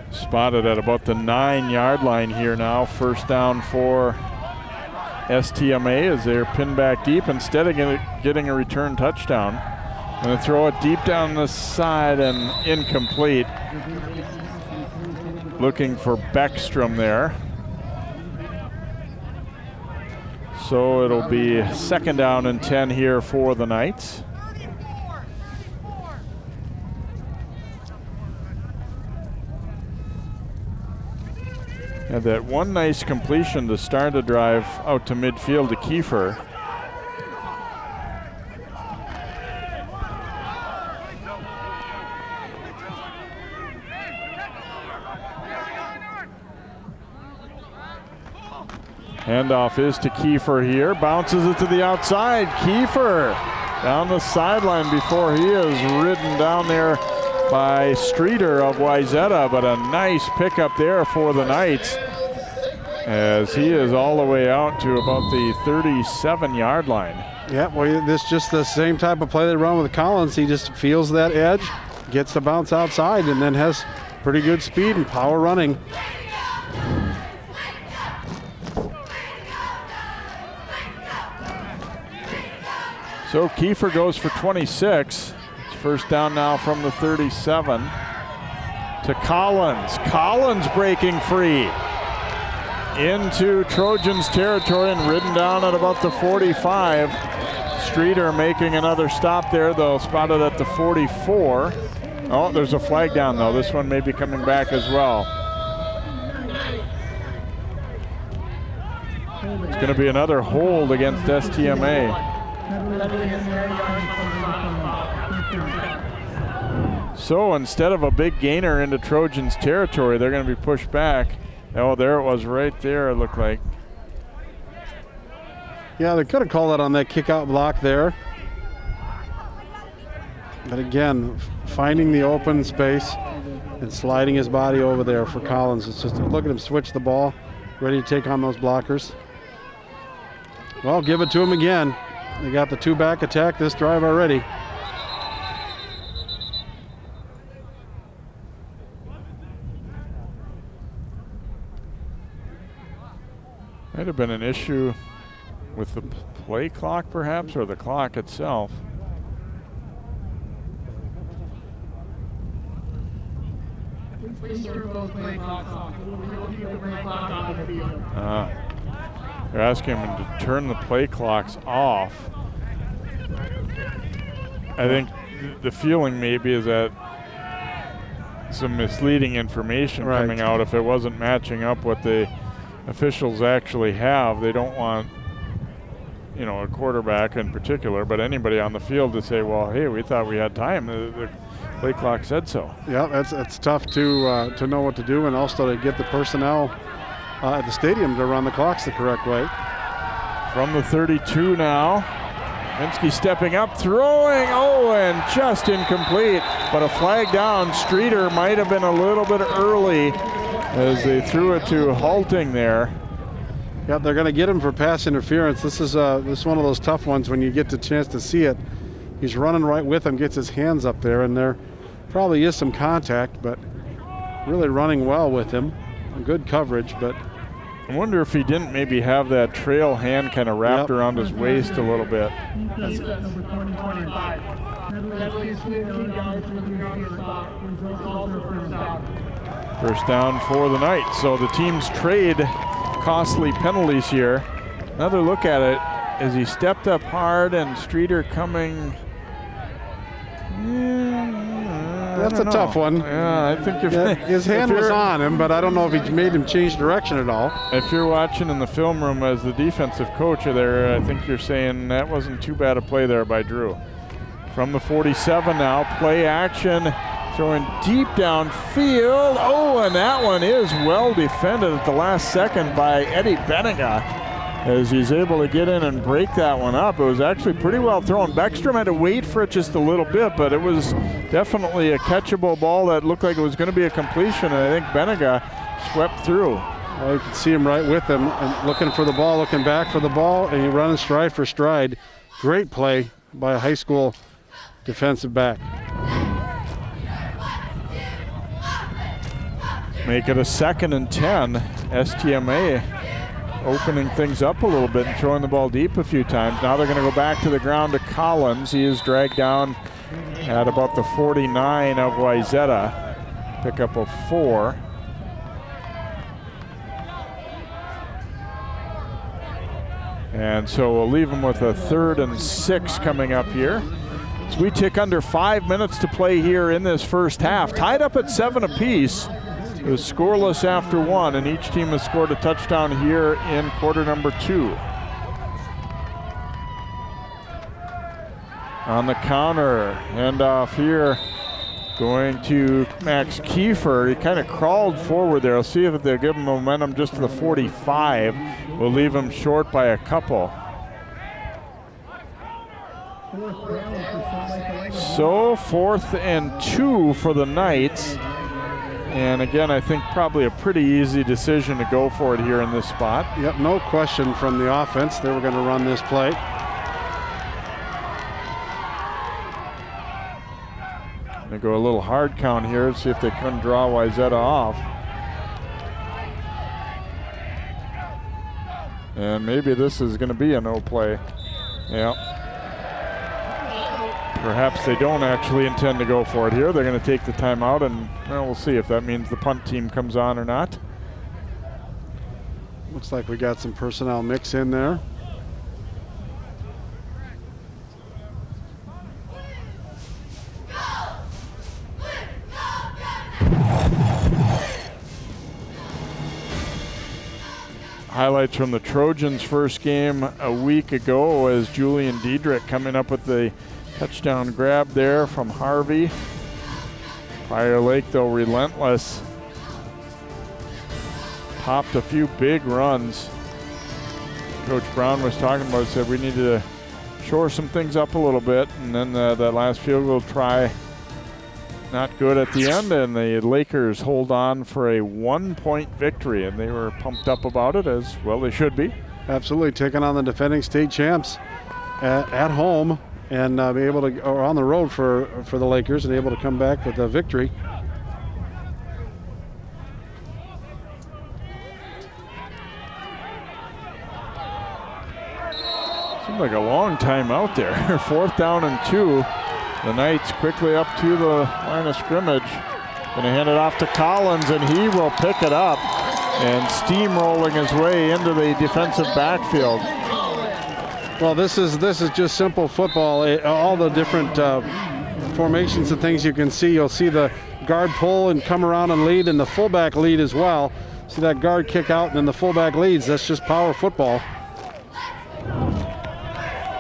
Spotted at about the 9-yard line here now. First down for STMA as they're pinned back deep instead of getting a return touchdown. Going to throw it deep down the side and incomplete. Looking for Beckstrom there. So it'll be second down and 10 here for the Knights. Had that one nice completion to start a drive out to midfield to Kiefer. Handoff is to Kiefer here. Bounces it to the outside. Kiefer down the sideline before he is ridden down there by Streeter of Wayzata, but a nice pickup there for the Knights as he is all the way out to about the 37-yard line. Yeah, well, this is just the same type of play they run with Collins. He just feels that edge, gets the bounce outside, and then has pretty good speed and power running. So Kiefer goes for 26. It's first down now from the 37 to Collins. Collins breaking free into Trojans territory and ridden down at about the 45. Streeter making another stop there, though, spotted at the 44. Oh, there's a flag down, though. This one may be coming back as well. It's going to be another hold against STMA. So instead of a big gainer into Trojans territory, they're going to be pushed back. Oh, there it was right there, it looked like. Yeah, they could have called that on that kick-out block there. But again, finding the open space and sliding his body over there for Collins. It's just, look at him switch the ball, ready to take on those blockers. Well, give it to him again. They got the two-back attack this drive already. Might have been an issue with the play clock, perhaps, or the clock itself. They're asking him to turn the play clocks off. I think the feeling maybe is that some misleading information coming out if it wasn't matching up what the officials actually have. They don't want, you know, a quarterback in particular, but anybody on the field to say, well, hey, we thought we had time. The play clock said so. Yeah, that's tough to know what to do, and also to get the personnel at the stadium to run the clocks the correct way. From the 32 now, Minsky stepping up, throwing, and just incomplete, but a flag down. Streeter might have been a little bit early as they threw it to halting there. Yeah, they're going to get him for pass interference. This is one of those tough ones when you get the chance to see it. He's running right with him, gets his hands up there, and there probably is some contact, but really running well with him. Good coverage, but I wonder if he didn't maybe have that trail hand kind of wrapped around his waist a little bit. First down for the Knights. So the teams trade costly penalties here. Another look at it as he stepped up hard and Streeter coming. That's a tough one. Yeah, I think his hand was on him, but I don't know if he made him change direction at all. If you're watching in the film room as the defensive coach there, I think you're saying that wasn't too bad a play there by Drew. from the 47 now. Play action, throwing deep downfield. Oh, and that one is well defended at the last second by Eddie Benega, as he's able to get in and break that one up. It was actually pretty well thrown. Beckstrom had to wait for it just a little bit, but it was definitely a catchable ball that looked like it was going to be a completion, and I think Benega swept through. Well, you can see him right with him, and looking for the ball, looking back for the ball, and he running stride for stride. Great play by a high school defensive back. Make it a 2nd and 10. STMA opening things up a little bit and throwing the ball deep a few times. Now they're going to go back to the ground to Collins. He is dragged down at about the 49 of Wayzata. Pick up a 4. And so we'll leave him with a 3rd and 6 coming up here. So we tick under 5 minutes to play here in this first half. Tied up at 7 apiece. It was scoreless after 1, and each team has scored a touchdown here in quarter number 2. On the counter, handoff here, going to Max Kiefer. He kind of crawled forward there. I'll see if they'll give him momentum just to the 45. We'll leave him short by a couple. So 4th and 2 for the Knights. And again, I think probably a pretty easy decision to go for it here in this spot. Yep, no question from the offense. They were going to run this play. They go a little hard count here to see if they can draw Wayzata off. And maybe this is going to be a no play. Yeah. Perhaps they don't actually intend to go for it here. They're going to take the timeout, and well, we'll see if that means the punt team comes on or not. Looks like we got some personnel mix in there. Highlights from the Trojans' first game a week ago as Julian Diedrich coming up with the touchdown grab there from Harvey. Fire Lake, though, relentless. Popped a few big runs. Coach Brown was talking about, said we needed to shore some things up a little bit, and then that last field goal try, not good at the end, and the Lakers hold on for a 1-point victory, and they were pumped up about it, as well they should be. Absolutely, taking on the defending state champs at home, and be able to, or on the road for the Lakers, and able to come back with a victory. Seemed like a long time out there. 4th down and 2. The Knights quickly up to the line of scrimmage. Going to hand it off to Collins, and he will pick it up and steamrolling his way into the defensive backfield. Well, this is just simple football. All the different formations and things you can see. You'll see the guard pull and come around and lead, and the fullback lead as well. See that guard kick out, and then the fullback leads. That's just power football.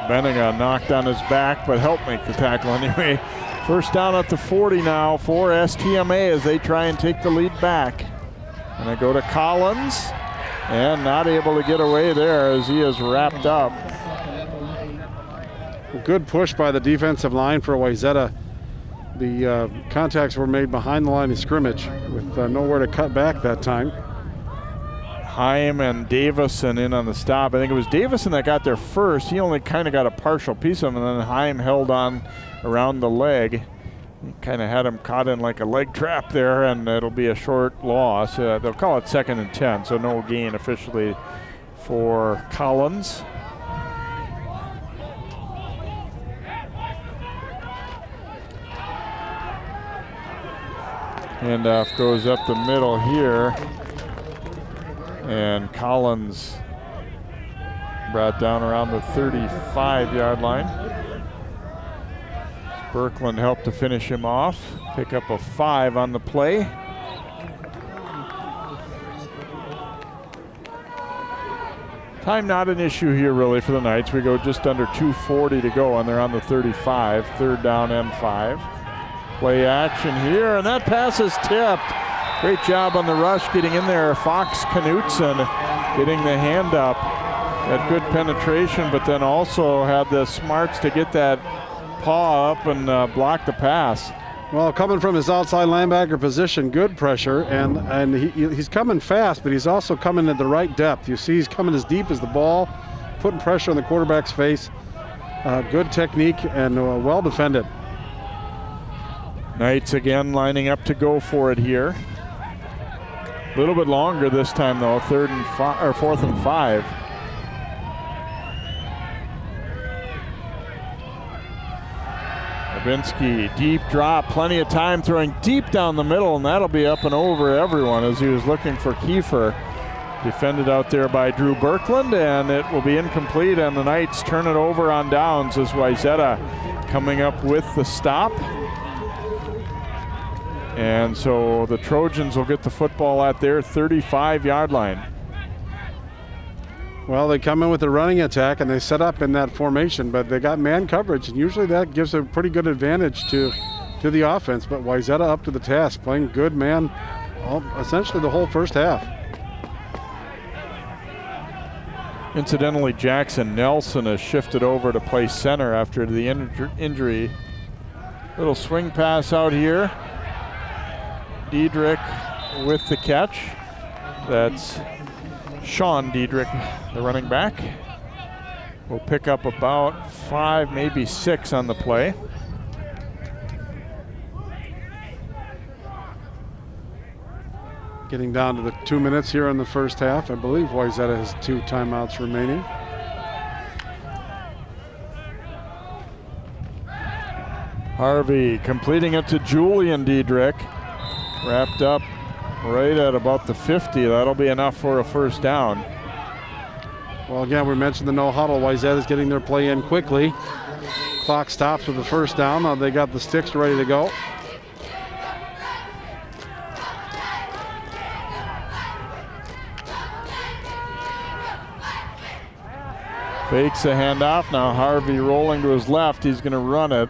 Benega knocked on his back, but helped make the tackle anyway. First down at the 40 now for STMA as they try and take the lead back. And they go to Collins, and not able to get away there as he is wrapped up. Good push by the defensive line for Wayzata. The contacts were made behind the line of scrimmage with nowhere to cut back that time. Heim and Davison in on the stop. I think it was Davison that got there first. He only kind of got a partial piece of him, and then Heim held on around the leg. He kind of had him caught in like a leg trap there, and it'll be a short loss. They'll call it 2nd and 10, so no gain officially for Collins. Handoff goes up the middle here, and Collins brought down around the 35-yard line. Birkland helped to finish him off, pick up a 5 on the play. Time not an issue here really for the Knights. We go just under 2:40 to go, and they're on the 35. 3rd down and 5. Play action here, and that pass is tipped. Great job on the rush getting in there. Fox Knutson getting the hand up. Had good penetration, but then also had the smarts to get that paw up and block the pass. Well, coming from his outside linebacker position, good pressure, and he's coming fast, but he's also coming at the right depth. You see he's coming as deep as the ball, putting pressure on the quarterback's face. Good technique and well defended. Knights again lining up to go for it here. A little bit longer this time though, 4th and 5. Robbinsdale, deep drop, plenty of time throwing deep down the middle, and that'll be up and over everyone as he was looking for Kiefer. Defended out there by Drew Berkland, and it will be incomplete, and the Knights turn it over on downs as Wayzata coming up with the stop. And so the Trojans will get the football at their 35-yard line. Well, they come in with a running attack and they set up in that formation, but they got man coverage, and usually that gives a pretty good advantage to the offense. But Wayzata up to the task, playing good man essentially the whole first half. Incidentally, Jackson Nelson has shifted over to play center after the injury. Little swing pass out here. Diedrich with the catch. That's Sean Diedrich, the running back. Will pick up about 5, maybe 6 on the play. Getting down to the 2 minutes here in the first half. I believe Wayzata has 2 timeouts remaining. Harvey completing it to Julian Diedrich. Wrapped up right at about the 50. That'll be enough for a first down. Well, again, we mentioned the no huddle. Wayzata's getting their play in quickly. Clock stops with the first down. Now they got the sticks ready to go. Fakes a handoff. Now Harvey rolling to his left. He's going to run it.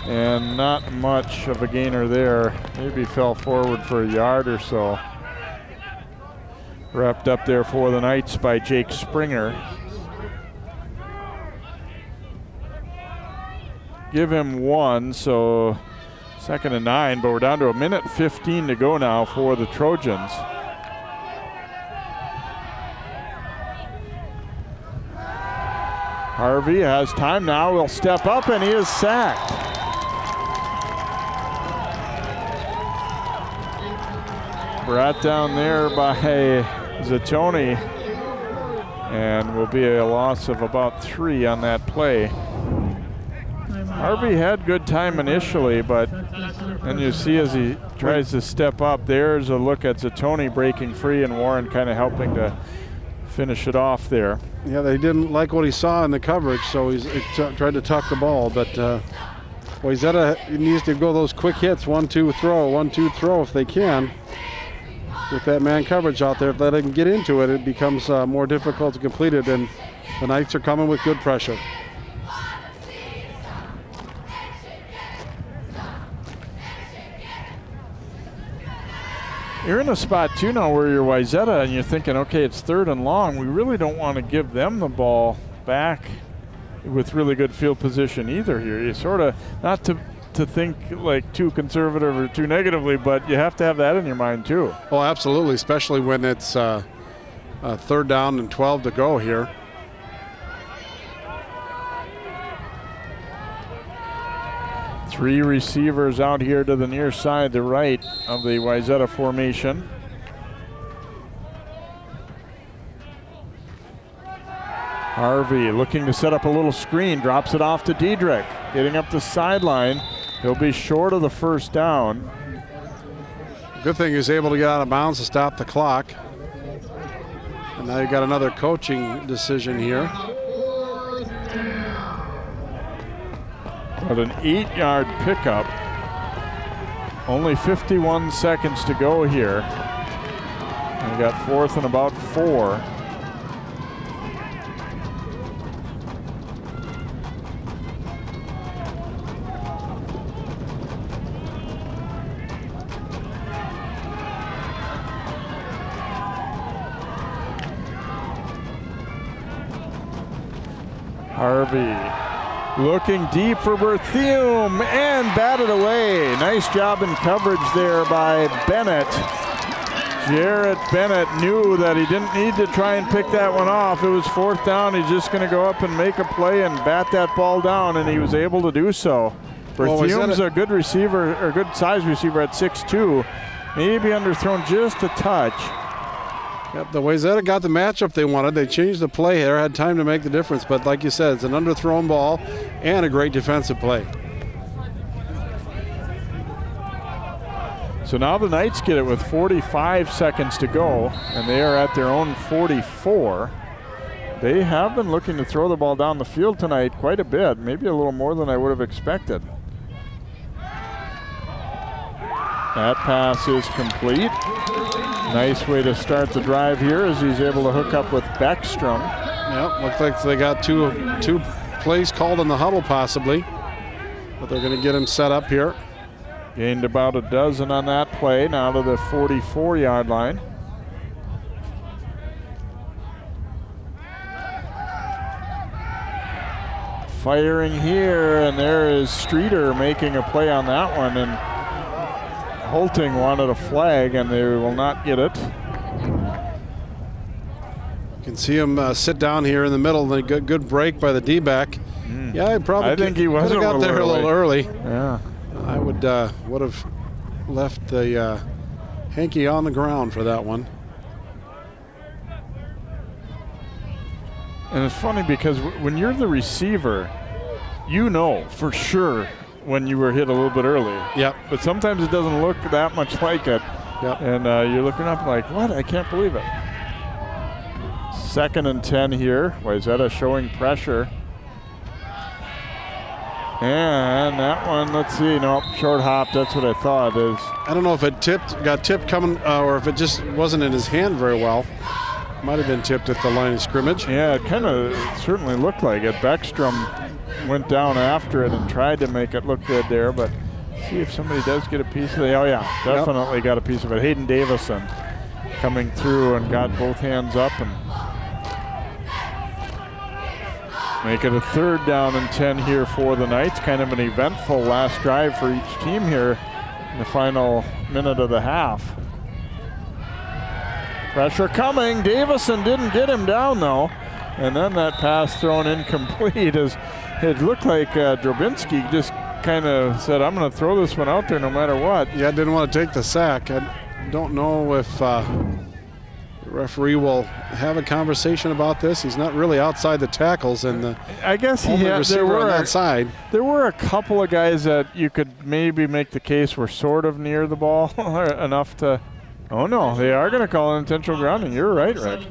And not much of a gainer there. Maybe fell forward for a yard or so. Wrapped up there for the Knights by Jake Springer. Give him 1, so 2nd and 9, but we're down to 1:15 to go now for the Trojans. Harvey has time now. He'll step up, and he is sacked. Brought down there by Zatoni, and will be a loss of about 3 on that play. Harvey had good time initially, but then you see as he tries to step up, there's a look at Zatoni breaking free and Warren kind of helping to finish it off there. Yeah, they didn't like what he saw in the coverage, so he tried to tuck the ball, but Wayzata needs to go those quick hits, 1-2 throw, 1-2 throw if they can. With that man coverage out there, if they can get into it, it becomes more difficult to complete it, and the Knights are coming with good pressure. You're in a spot too now where you're Wayzata and you're thinking, okay, it's 3rd and long. We really don't want to give them the ball back with really good field position either here. You sort of, not to think like too conservative or too negatively, but you have to have that in your mind too. Oh, absolutely, especially when it's 3rd down and 12 to go here. Three receivers out here to the near side, the right of the Wayzata formation. Harvey looking to set up a little screen, drops it off to Diedrich, getting up the sideline. He'll be short of the first down. Good thing he was able to get out of bounds to stop the clock. And now you got another coaching decision here. But an 8-yard pickup. Only 51 seconds to go here. And we got 4th and about 4. Harvey looking deep for Berthium and batted away. Nice job in coverage there by Bennett. Jarrett Bennett knew that he didn't need to try and pick that one off. It was 4th down. He's just going to go up and make a play and bat that ball down, and he was able to do so. Berthium's a good receiver, or good size receiver at 6'2". Maybe underthrown just a touch. Yep, the Wayzata got the matchup they wanted. They changed the play here, had time to make the difference, but like you said, it's an underthrown ball and a great defensive play. So now the Knights get it with 45 seconds to go, and they are at their own 44. They have been looking to throw the ball down the field tonight quite a bit, maybe a little more than I would have expected. That pass is complete. Nice way to start the drive here as he's able to hook up with Beckstrom. Yep, looks like they got two plays called in the huddle possibly, but they're going to get him set up here. Gained about a dozen on that play, now to the 44-yard line. Firing here, and there is Streeter making a play on that one, and Holting wanted a flag, and they will not get it. You can see him sit down here in the middle. A good break by the D-back. Yeah, I think he was got there a little early. Yeah, I would have left the hanky on the ground for that one. and it's funny because when you're the receiver, you know for sure when you were hit a little bit early. Yep. But sometimes it doesn't look that much like it. Yep. And you're looking up like, what? I can't believe it. 2nd and 10 here. Wayzata showing pressure. And that one, let's see. Nope, short hop. That's what I thought. I don't know if it got tipped coming, or if it just wasn't in his hand very well. Might have been tipped at the line of scrimmage. Yeah, it kind of certainly looked like it. Beckstrom went down after it and tried to make it look good there, but see if somebody does get a piece of it. Oh yeah, definitely got a piece of it. Hayden Davison coming through and got both hands up and make it a 3rd down and 10 here for the Knights. Kind of an eventful last drive for each team here in the final minute of the half. Pressure coming. Davison didn't get him down though. And then that pass thrown incomplete as it looked like Drobinski just kind of said, I'm going to throw this one out there no matter what. Yeah, didn't want to take the sack. I don't know if the referee will have a conversation about this. He's not really outside the tackles, and the I guess he had, receiver on that side. There were a couple of guys that you could maybe make the case were sort of near the ball enough to. Oh no, they are going to call an intentional grounding. You're right, Rick.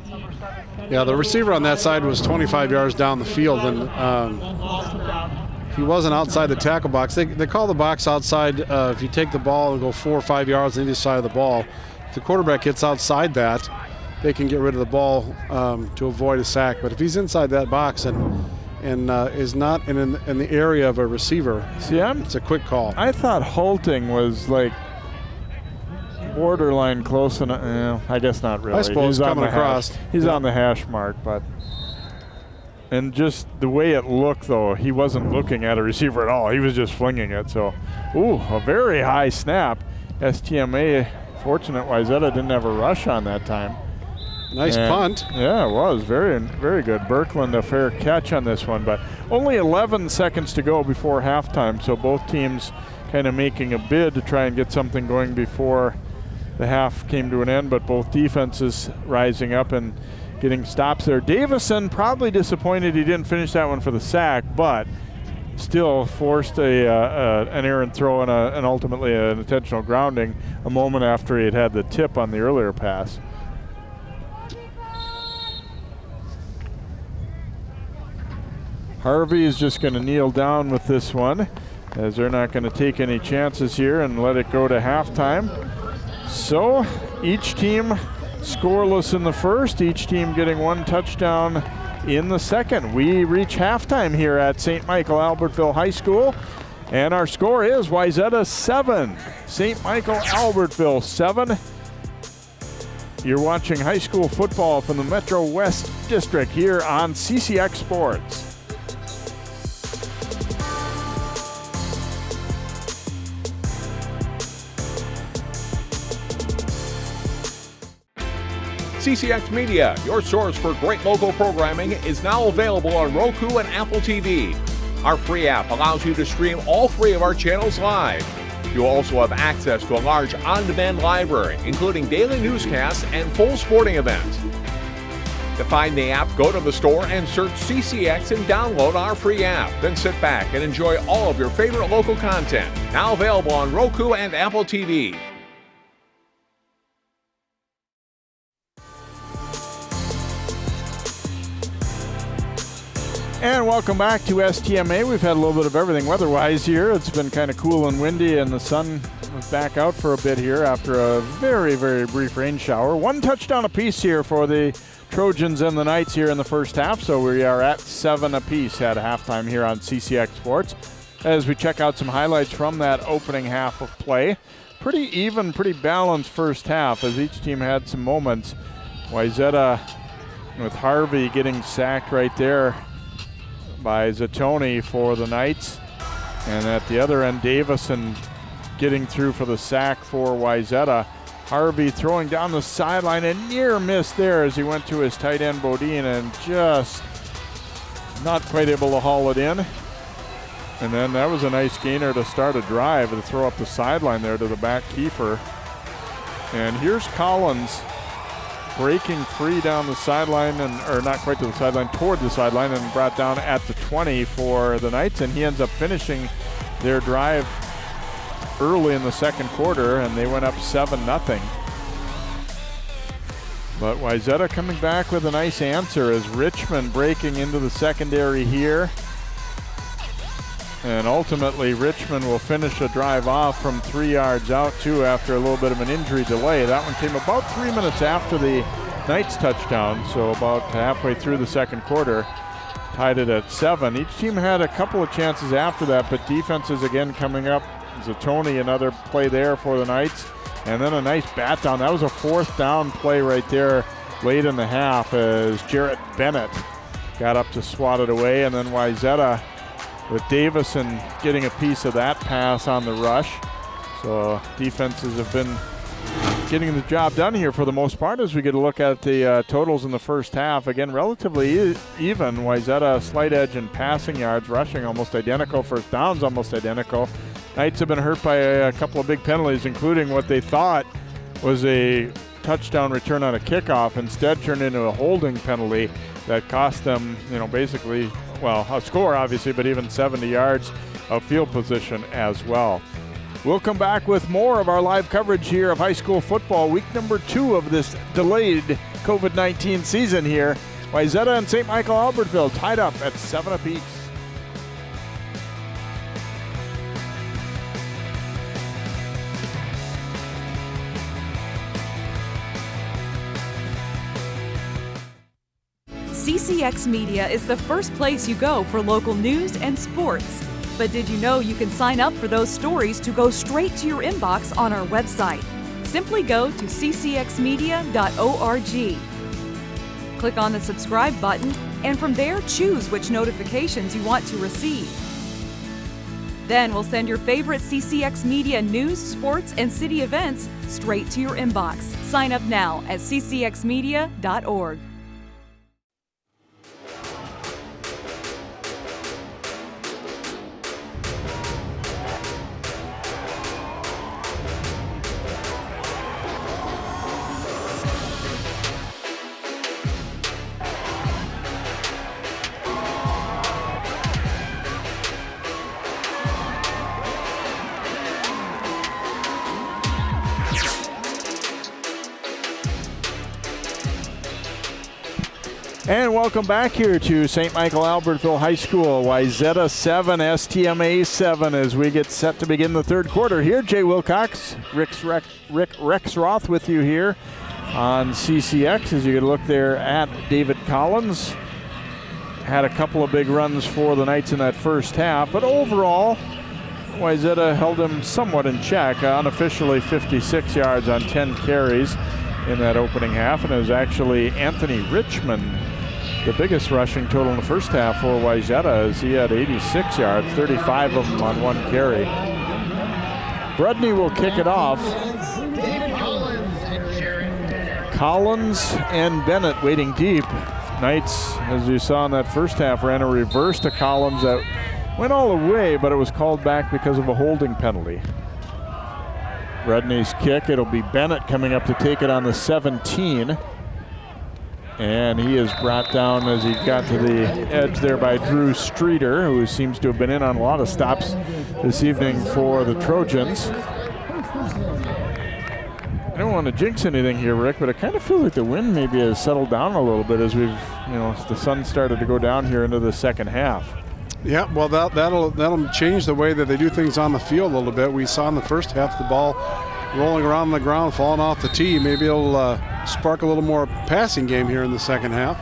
Yeah, the receiver on that side was 25 yards down the field, and he wasn't outside the tackle box. They call the box outside if you take the ball and go 4 or 5 yards on either side of the ball. If the quarterback gets outside that, they can get rid of the ball to avoid a sack. But if he's inside that box and is not in the area of a receiver, it's a quick call. I thought Holting was like borderline close enough. I guess not really. I suppose he's coming across. He's on the hash mark, but and just the way it looked though, he wasn't looking at a receiver at all. He was just flinging it. So, a very high snap. STMA, fortunate Wayzata didn't have a rush on that time. Nice punt. Yeah, it was very, very good. Birkeland a fair catch on this one, but only 11 seconds to go before halftime. So both teams kind of making a bid to try and get something going before the half came to an end, but both defenses rising up and getting stops there. Davison probably disappointed he didn't finish that one for the sack, but still forced an errant throw and ultimately an intentional grounding a moment after he had the tip on the earlier pass. Harvey is just going to kneel down with this one as they're not going to take any chances here and let it go to halftime. So each team scoreless in the first, each team getting one touchdown in the second. We reach halftime here at St. Michael-Albertville High School, and our score is Wayzata 7, St. Michael-Albertville 7. You're watching high school football from the Metro West District here on CCX Sports. CCX Media, your source for great local programming, is now available on Roku and Apple TV. Our free app allows you to stream all 3 of our channels live. You'll also have access to a large on-demand library, including daily newscasts and full sporting events. To find the app, go to the store and search CCX and download our free app. Then sit back and enjoy all of your favorite local content. Now available on Roku and Apple TV. And welcome back to STMA. We've had a little bit of everything weather-wise here. It's been kind of cool and windy, and the sun was back out for a bit here after a very, very brief rain shower. 1 touchdown apiece here for the Trojans and the Knights here in the first half, so we are at 7 apiece at halftime here on CCX Sports. As we check out some highlights from that opening half of play. Pretty even, pretty balanced first half as each team had some moments. Wayzata with Harvey getting sacked right there by Zatoni for the Knights. And at the other end, Davison getting through for the sack for Wayzata. Harvey throwing down the sideline, and near miss there as he went to his tight end Bodine and just not quite able to haul it in. And then that was a nice gainer to start a drive to throw up the sideline there to the back Kiefer. And here's Collins breaking free down the sideline, or not quite to the sideline, toward the sideline, and brought down at the 20 for the Knights, and he ends up finishing their drive early in the second quarter, and they went up 7-0. But Wayzata coming back with a nice answer as Richmond breaking into the secondary here. And ultimately, Richmond will finish a drive off from 3 yards out, too, after a little bit of an injury delay. That one came about 3 minutes after the Knights touchdown, so about halfway through the second quarter, tied it at 7. Each team had a couple of chances after that, but defenses again coming up. Zatoni, another play there for the Knights, and then a nice bat down. That was a 4th down play right there late in the half as Jarrett Bennett got up to swat it away, and then Wayzata with Davison getting a piece of that pass on the rush. So defenses have been getting the job done here for the most part as we get a look at the totals in the first half. Again, relatively even. Wayzata a slight edge in passing yards, rushing almost identical, first downs almost identical. Knights have been hurt by a couple of big penalties, including what they thought was a touchdown return on a kickoff, instead turned into a holding penalty that cost them, basically, well, a score obviously, but even 70 yards of field position as well. We'll come back with more of our live coverage here of high school football, week number 2 of this delayed COVID-19 season here. Wayzata and St. Michael-Albertville tied up at 7 apiece. CCX Media is the first place you go for local news and sports. But did you know you can sign up for those stories to go straight to your inbox on our website? Simply go to ccxmedia.org. Click on the subscribe button, and from there choose which notifications you want to receive. Then we'll send your favorite CCX Media news, sports, and city events straight to your inbox. Sign up now at ccxmedia.org. And welcome back here to St. Michael-Albertville High School. Wayzata 7, STMA 7 as we get set to begin the third quarter here. Jay Wilcox, Rex Roth with you here on CCX as you get a look there at David Collins. Had a couple of big runs for the Knights in that first half, but overall, Wayzata held him somewhat in check, unofficially 56 yards on 10 carries in that opening half, and it was actually Anthony Richmond, the biggest rushing total in the first half for Wayzata, as he had 86 yards, 35 of them on 1 carry. Brudney will kick it off. Collins and Bennett waiting deep. Knights, as you saw in that first half, ran a reverse to Collins that went all the way, but it was called back because of a holding penalty. Redney's kick, it'll be Bennett coming up to take it on the 17. And he is brought down as he got to the edge there by Drew Streeter, who seems to have been in on a lot of stops this evening for the Trojans. I don't want to jinx anything here, Rick, but I kind of feel like the wind maybe has settled down a little bit as the sun started to go down here into the second half. Yeah, well, that'll change the way that they do things on the field a little bit. We saw in the first half the ball rolling around on the ground, falling off the tee. Maybe it'll spark a little more passing game here in the second half.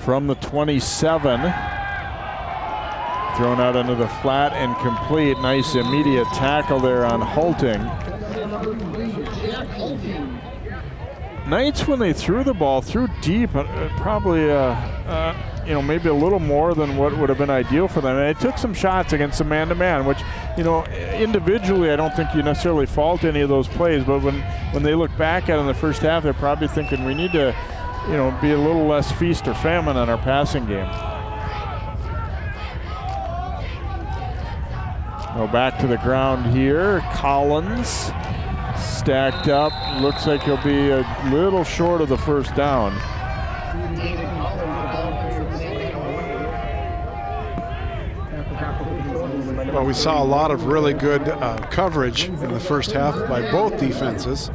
From the 27, thrown out into the flat and complete. Nice immediate tackle there on Halting. Knights, when they threw the ball, threw deep, probably maybe a little more than what would have been ideal for them. And they took some shots against the man-to-man, which, individually I don't think you necessarily fault any of those plays, but when they look back at it in the first half, they're probably thinking we need to, be a little less feast or famine on our passing game. Go back to the ground here. Collins stacked up. Looks like he'll be a little short of the first down. Well, we saw a lot of really good coverage in the first half by both defenses.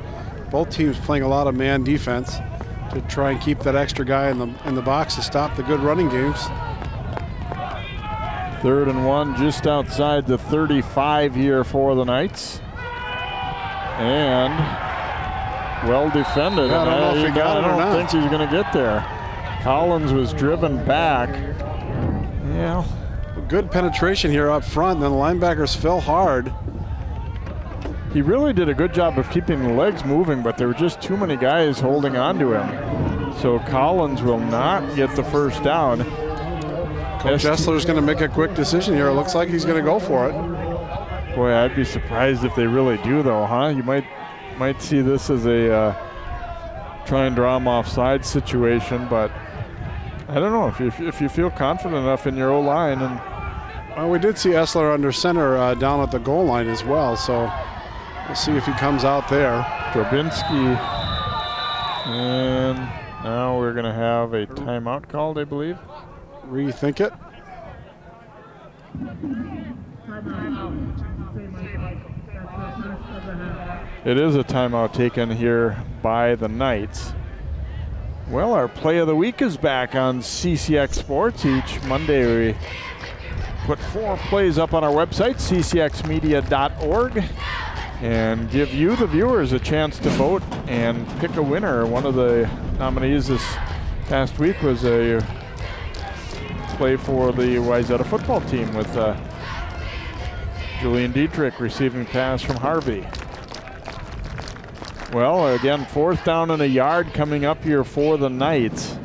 Both teams playing a lot of man defense to try and keep that extra guy in the box to stop the good running games. 3rd and 1, just outside the 35 here for the Knights. And well defended. Yeah, I don't know if he got it or not. I don't think he's going to get there. Collins was driven back. Yeah. Good penetration here up front, and then the linebackers fell hard. He really did a good job of keeping the legs moving, but there were just too many guys holding on to him. So Collins will not get the first down. Coach Essler's going to make a quick decision here. It looks like he's going to go for it. Boy, I'd be surprised if they really do, though, huh? You might see this as a try and draw him offside situation, but I don't know if you feel confident enough in your O-line. And well, we did see Essler under center down at the goal line as well, so we'll see if he comes out there. Robbinsdale, and now we're going to have a timeout called, I believe. Rethink it. It is a timeout taken here by the Knights. Well, our play of the week is back on CCX Sports. Each Monday we put 4 plays up on our website, ccxmedia.org, and give you, the viewers, a chance to vote and pick a winner. One of the nominees this past week was a play for the Wayzata football team with Julian Dietrich receiving pass from Harvey. Well, again, 4th down and a yard coming up here for the Knights.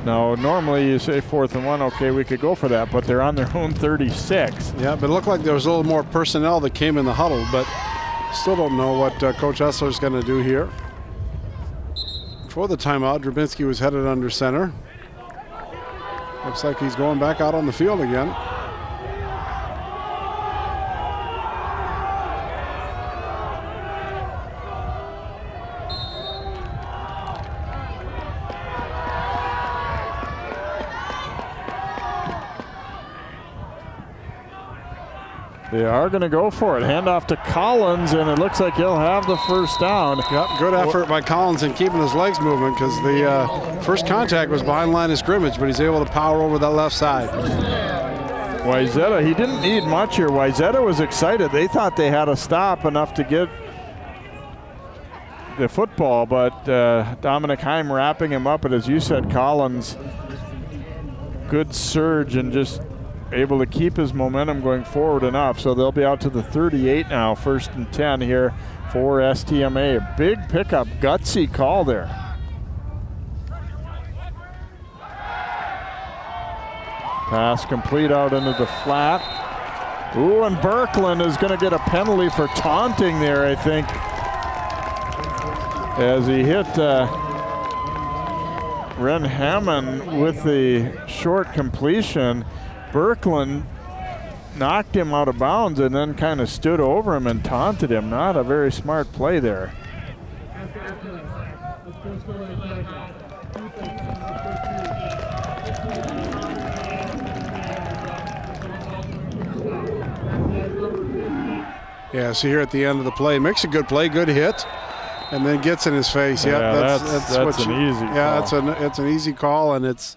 Now, normally you say 4th and 1, okay, we could go for that, but they're on their own 36. Yeah, but it looked like there was a little more personnel that came in the huddle, but still don't know what Coach Essler's going to do here. For the timeout, Drabinski was headed under center. Looks like he's going back out on the field again. They are going to go for it. Hand off to Collins, and it looks like he'll have the first down. Yep, good effort by Collins in keeping his legs moving, because the first contact was behind line of scrimmage, but he's able to power over that left side. Wayzata, he didn't need much here. Wayzata was excited. They thought they had a stop enough to get the football, but Dominic Heim wrapping him up. But as you said, Collins, good surge and just able to keep his momentum going forward enough. So they'll be out to the 38 now, 1st and 10 here for STMA. Big pickup, gutsy call there. Pass complete out into the flat. Ooh, and Birkeland is going to get a penalty for taunting there, I think. as he hit Ren Hammond with the short completion. Birkeland knocked him out of bounds and then kind of stood over him and taunted him. Not a very smart play there. Yeah, so here at the end of the play, makes a good play, good hit, and then gets in his face. Yeah, that's an easy call. Yeah, it's an easy call, and that's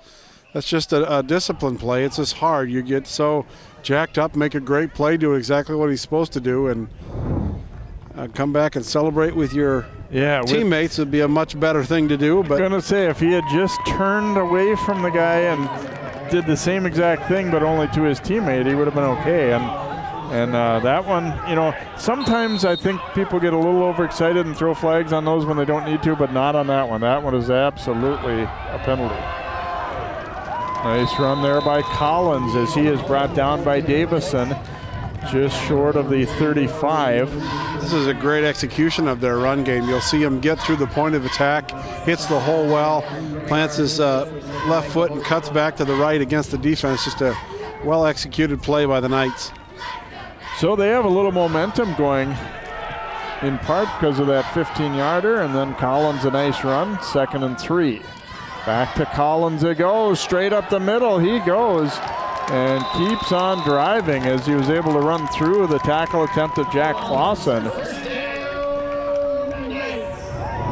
just a discipline play. It's just hard. You get so jacked up, make a great play, do exactly what he's supposed to do, and come back and celebrate with your teammates would be a much better thing to do. But I'm going to say, if he had just turned away from the guy and did the same exact thing but only to his teammate, he would have been okay. And that one, sometimes I think people get a little overexcited and throw flags on those when they don't need to, but not on that one. That one is absolutely a penalty. Nice run there by Collins as he is brought down by Davison, just short of the 35. This is a great execution of their run game. You'll see him get through the point of attack, hits the hole well, plants his left foot and cuts back to the right against the defense. Just a well-executed play by the Knights. So they have a little momentum going, in part because of that 15-yarder, and then Collins a nice run, 2nd and 3. Back to Collins it goes, straight up the middle he goes, and keeps on driving as he was able to run through the tackle attempt of Jack Clausen.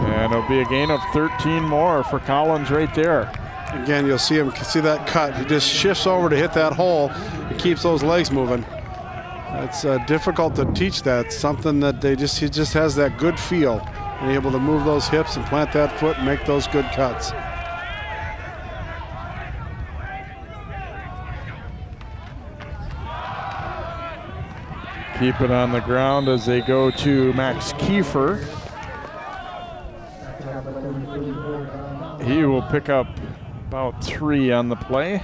And it'll be a gain of 13 more for Collins right there. Again, you'll see that cut. He just shifts over to hit that hole and keeps those legs moving. It's difficult to teach that. It's something that he just has that good feel and able to move those hips and plant that foot and make those good cuts. Keep it on the ground as they go to Max Kiefer. He will pick up about 3 on the play.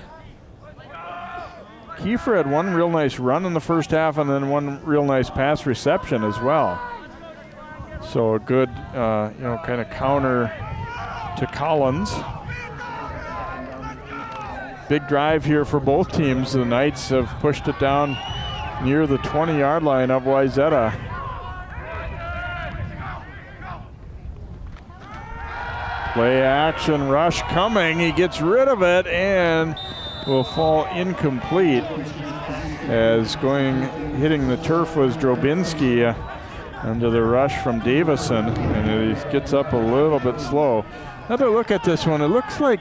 Kiefer had one real nice run in the first half and then one real nice pass reception as well. So a good, kind of counter to Collins. Big drive here for both teams. The Knights have pushed it down near the 20-yard line of Wayzata. Play action rush coming. He gets rid of it and will fall incomplete as hitting the turf was Drobinski under the rush from Davison, and he gets up a little bit slow. Another look at this one. It looks like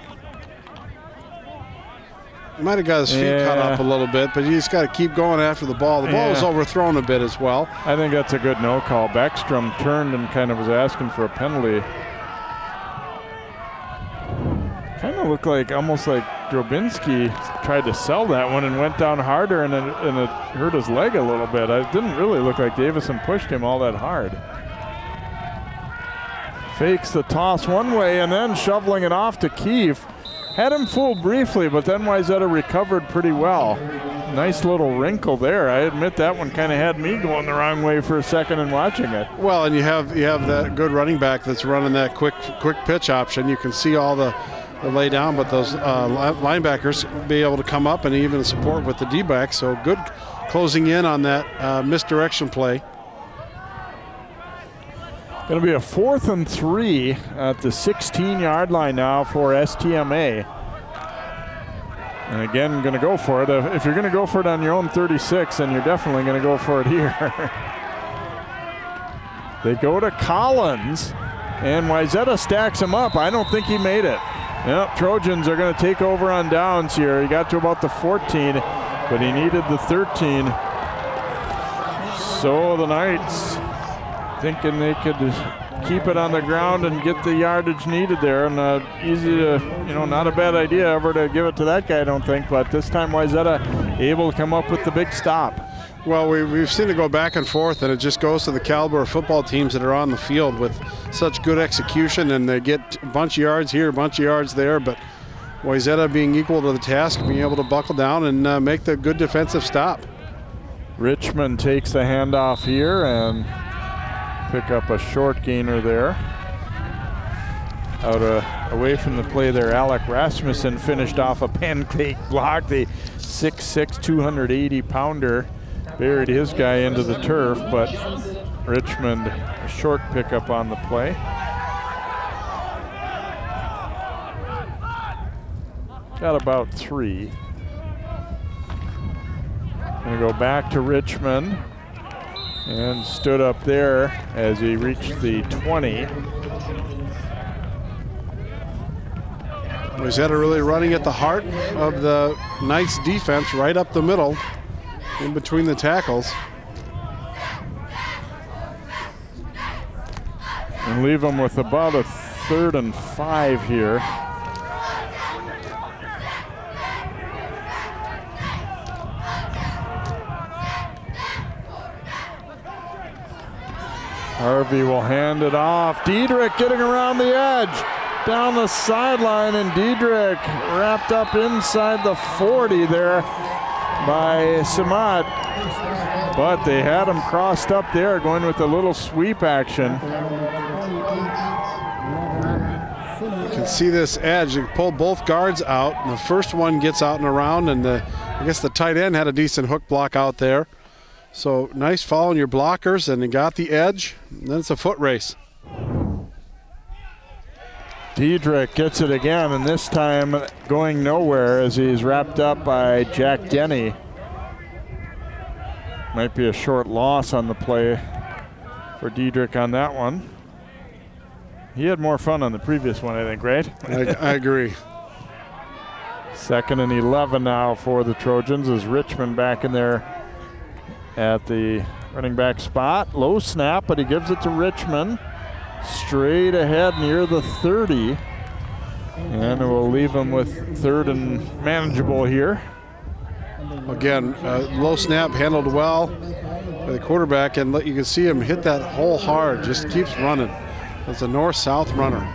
he might have got his feet cut up a little bit, but you just got to keep going after the ball. The ball was overthrown a bit as well. I think that's a good no call. Beckstrom turned and kind of was asking for a penalty. Kind of looked like almost like Drobinski tried to sell that one and went down harder, and it hurt his leg a little bit. It didn't really look like Davison pushed him all that hard. Fakes the toss one way and then shoveling it off to Keefe. Had him fooled briefly, but then Wayzata recovered pretty well. Nice little wrinkle there. I admit that one kind of had me going the wrong way for a second and watching it. Well, and you have that good running back that's running that quick pitch option. You can see all the lay down, but those linebackers be able to come up and even support with the D-back. So good closing in on that misdirection play. Going to be a 4th and 3 at the 16-yard line now for STMA. And again, going to go for it. If you're going to go for it on your own 36, then you're definitely going to go for it here. They go to Collins, and Wayzata stacks him up. I don't think he made it. Yep, Trojans are going to take over on downs here. He got to about the 14, but he needed the 13. So the Knights thinking they could keep it on the ground and get the yardage needed there, and easy to, not a bad idea ever to give it to that guy, I don't think, but this time Wayzata able to come up with the big stop. Well, we've seen it go back and forth, and it just goes to the caliber of football teams that are on the field with such good execution, and they get a bunch of yards here, a bunch of yards there, but Wayzata being equal to the task, being able to buckle down and make the good defensive stop. Richmond takes the handoff here and pick up a short gainer there. away from the play there. Alec Rasmussen finished off a pancake block. The 6'6", 280-pounder buried his guy into the turf, but Richmond a short pickup on the play. Got about 3. Gonna go back to Richmond and stood up there as he reached the 20. Wayzata really running at the heart of the Knights defense, right up the middle, in between the tackles. And leave them with about a 3rd and 5 here. Harvey will hand it off. Diedrich getting around the edge. Down the sideline, and Diedrich wrapped up inside the 40 there by Samat. But they had him crossed up there, going with a little sweep action. You can see this edge. You pull both guards out, and the first one gets out and around, and I guess the tight end had a decent hook block out there. So nice following your blockers, and they got the edge. And then it's a foot race. Diedrich gets it again, and this time going nowhere as he's wrapped up by Jack Denny. Might be a short loss on the play for Diedrich on that one. He had more fun on the previous one, I think, right? I agree. 2nd and 11 now for the Trojans as Richmond back in there at the running back spot. Low snap, but he gives it to Richmond. Straight ahead near the 30. And we'll leave him with 3rd and manageable here. Again, low snap, handled well by the quarterback, and you can see him hit that hole hard, just keeps running. It's a north-south runner.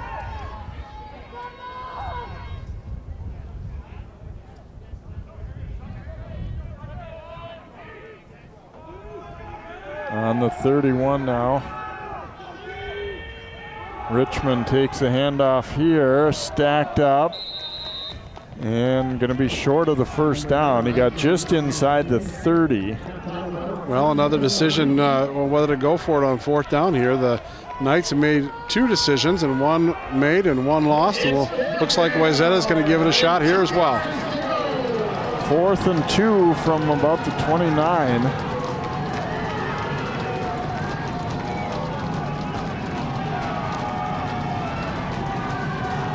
On the 31 now. Richmond takes a handoff here, stacked up, and going to be short of the first down. He got just inside the 30. Well, another decision whether to go for it on 4th down here. The Knights have made 2 decisions, and one made and one lost. And looks like Wayzata is going to give it a shot here as well. 4th and 2 from about the 29.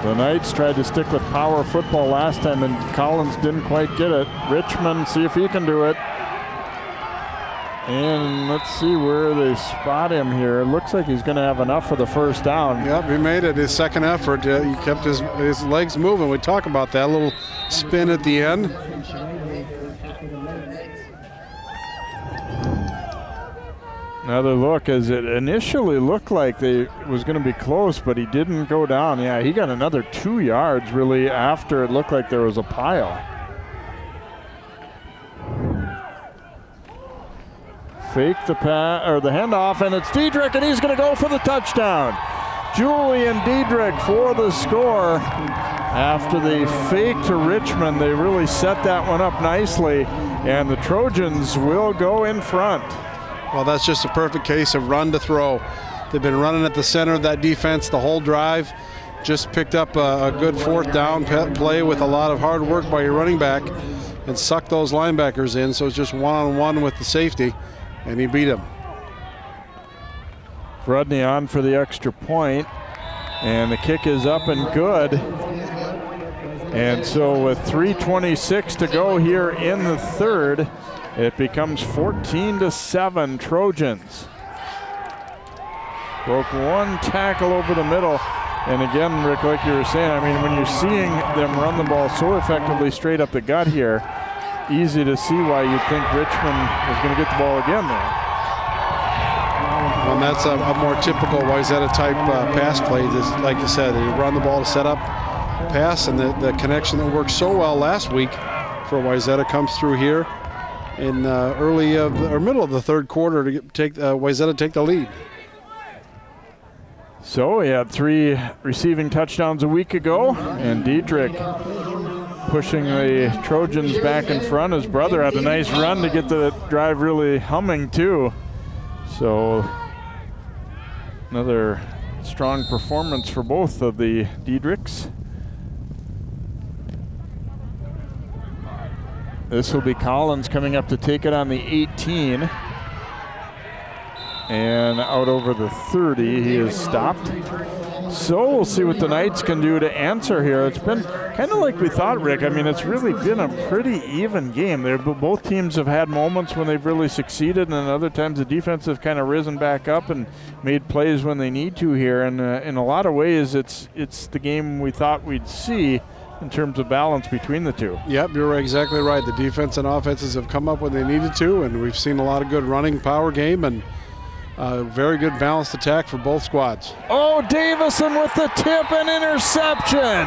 The Knights tried to stick with power football last time, and Collins didn't quite get it. Richmond, see if he can do it. And let's see where they spot him here. It looks like he's going to have enough for the first down. Yep, he made it his second effort. He kept his legs moving. We talk about that little spin at the end. Another look, as it initially looked like it was going to be close, but he didn't go down. Yeah, he got another 2 yards really after it looked like there was a pile. Fake the pass or the handoff, and it's Diedrich, and he's going to go for the touchdown. Julian Diedrich for the score. After the fake to Richmond, they really set that one up nicely, and the Trojans will go in front. Well, that's just a perfect case of run to throw. They've been running at the center of that defense the whole drive. Just picked up a good 4th down play with a lot of hard work by your running back and sucked those linebackers in. So it's just one-on-one with the safety, and he beat him. Rudney on for the extra point, and the kick is up and good. And so with 3:26 to go here in the 3rd, it becomes 14-7 Trojans. Broke one tackle over the middle. And again, Rick, like you were saying, I mean, when you're seeing them run the ball so effectively straight up the gut here, easy to see why you'd think Richmond was going to get the ball again there. Well, that's a more typical Wayzata type pass play. Just like you said, they run the ball to set up pass, and the connection that worked so well last week for Wayzata comes through here in early or middle of the 3rd quarter to take Wayzata take the lead. So he had 3 receiving touchdowns a week ago, and Diedrich pushing the Trojans back in front. His brother had a nice run to get the drive really humming too. So another strong performance for both of the Diedrichs. This will be Collins coming up to take it on the 18. And out over the 30, he is stopped. So we'll see what the Knights can do to answer here. It's been kind of like we thought, Rick. I mean, it's really been a pretty even game. Both teams have had moments when they've really succeeded, and then other times the defense has kind of risen back up and made plays when they need to here. And in a lot of ways, it's the game we thought we'd see in terms of balance between the two. Yep, you're exactly right. The defense and offenses have come up when they needed to, and we've seen a lot of good running power game and very good balanced attack for both squads. Oh, Davison with the tip and interception.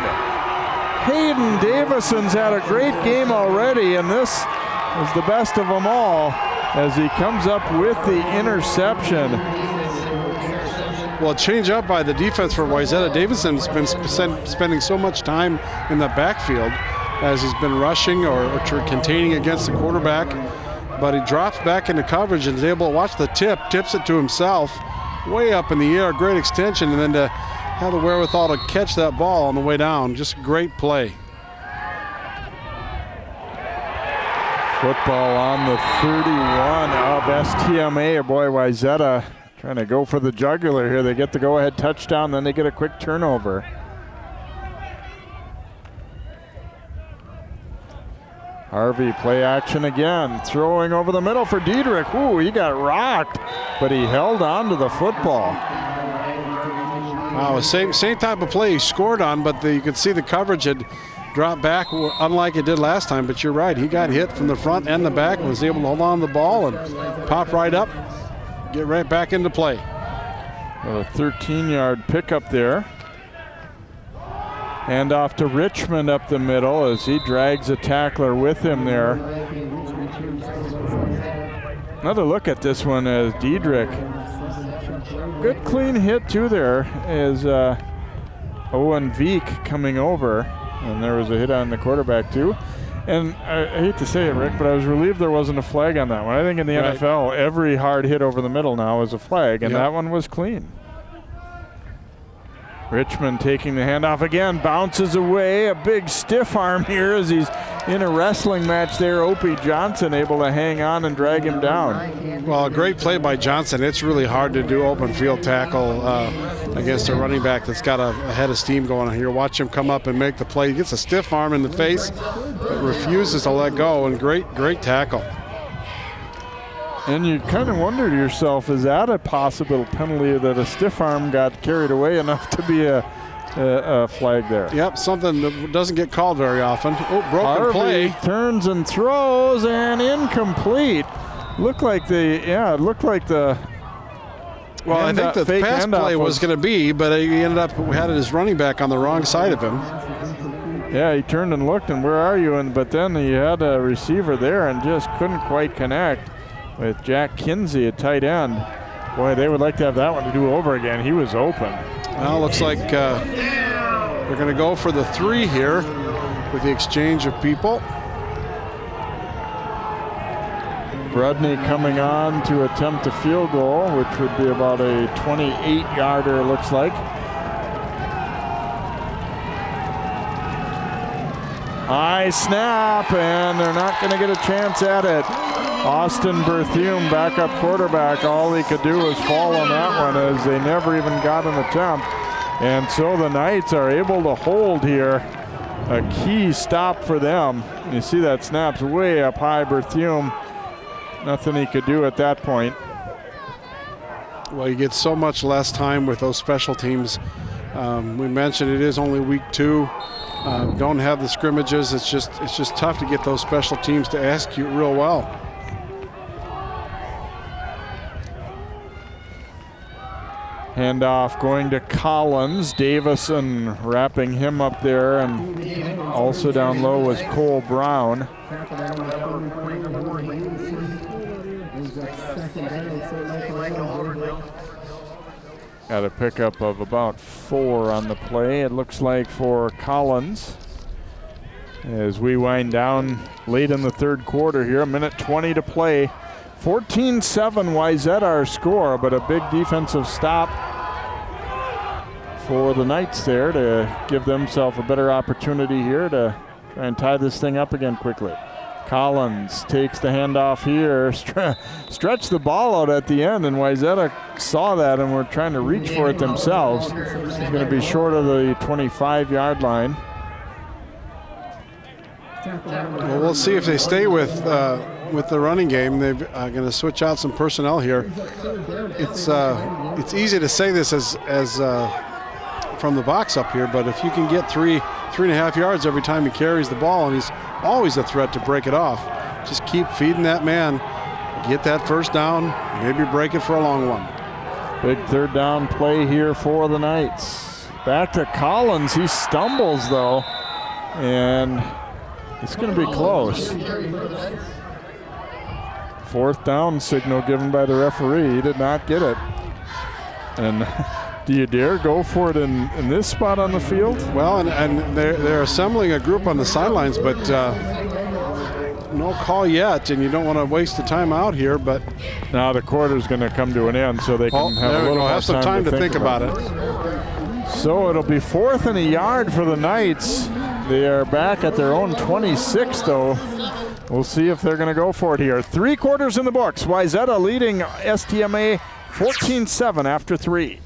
Hayden Davison's had a great game already, and this is the best of them all as he comes up with the interception. Well, change up by the defense for Wayzata. Davison's been spending so much time in the backfield as he's been rushing or containing against the quarterback. But he drops back into coverage and is able to watch the tips it to himself, way up in the air, great extension, and then to have the wherewithal to catch that ball on the way down. Just a great play. Football on the 31 of STMA. Boy, Wayzata trying to go for the jugular here. They get the go-ahead touchdown, then they get a quick turnover. Harvey, play action again, throwing over the middle for Diedrich. Ooh, he got rocked, but he held on to the football. Wow, same type of play he scored on, but you could see the coverage had dropped back, unlike it did last time. But you're right, he got hit from the front and the back and was able to hold on to the ball and pop right up, get right back into play. A 13-yard pickup there. Hand off to Richmond up the middle as he drags a tackler with him there. Another look at this one as Diedrich. Good clean hit too there as Owen Veek coming over. And there was a hit on the quarterback too. And I hate to say it, Rick, but I was relieved there wasn't a flag on that one. I think in the NFL, every hard hit over the middle now is a flag, and that one was clean. Richmond taking the handoff again, bounces away. A big stiff arm here as he's in a wrestling match there. Opie Johnson able to hang on and drag him down. Well, a great play by Johnson. It's really hard to do open field tackle against a running back that's got a head of steam going on here. Watch him come up and make the play. He gets a stiff arm in the face, but refuses to let go, and great tackle. And you kind of wonder to yourself, is that a possible penalty that a stiff arm got carried away enough to be a flag there? Yep, something that doesn't get called very often. Oh, broken Harvey play. Turns and throws and incomplete. Looked like the. Well, I think the pass play was going to be, but he ended up had his running back on the wrong side of him. Yeah, he turned and looked, and where are you? But then he had a receiver there and just couldn't quite connect with Jack Kinsey at tight end. Boy, they would like to have that one to do over again. He was open. Well, looks like they're going to go for the 3 here with the exchange of people. Brudney coming on to attempt a field goal, which would be about a 28-yarder, looks like. High snap, and they're not going to get a chance at it. Austin Berthume, backup quarterback, all he could do was fall on that one as they never even got an attempt. And so the Knights are able to hold here. A key stop for them. You see that snap's way up high, Berthume. Nothing he could do at that point. Well, you get so much less time with those special teams. We mentioned it is only week 2. Don't have the scrimmages. It's just tough to get those special teams to execute real well. Handoff going to Collins. Davison wrapping him up there, and also down low was Cole Brown. Got a pickup of about 4 on the play, it looks like, for Collins. As we wind down late in the third quarter here, 1:20 to play. 14-7 Wayzata our score, but a big defensive stop for the Knights there to give themselves a better opportunity here to try and tie this thing up again quickly. Collins takes the handoff here, stretch the ball out at the end, and Wayzata saw that and were trying to reach for it themselves. He's going to be short of the 25-yard line. Well, we'll see if they stay with the running game. They're going to switch out some personnel here. It's easy to say this as from the box up here, but if you can get 3.5 yards every time he carries the ball, and he's always a threat to break it off, just keep feeding that man, get that first down, maybe break it for a long one. Big third down play here for the Knights. Back to Collins. He stumbles though, and it's going to be close. Fourth down signal given by the referee. He did not get it. And do you dare go for it in this spot on the field? Well, and they're assembling a group on the sidelines, but no call yet, and you don't want to waste the time out here. But now the quarter's going to come to an end, so they can have a little have some time to think about it. So it'll be 4th and a yard for the Knights. They are back at their own 26, though. We'll see if they're going to go for it here. 3 quarters in the books. Wayzata leading STMA 14-7 after 3.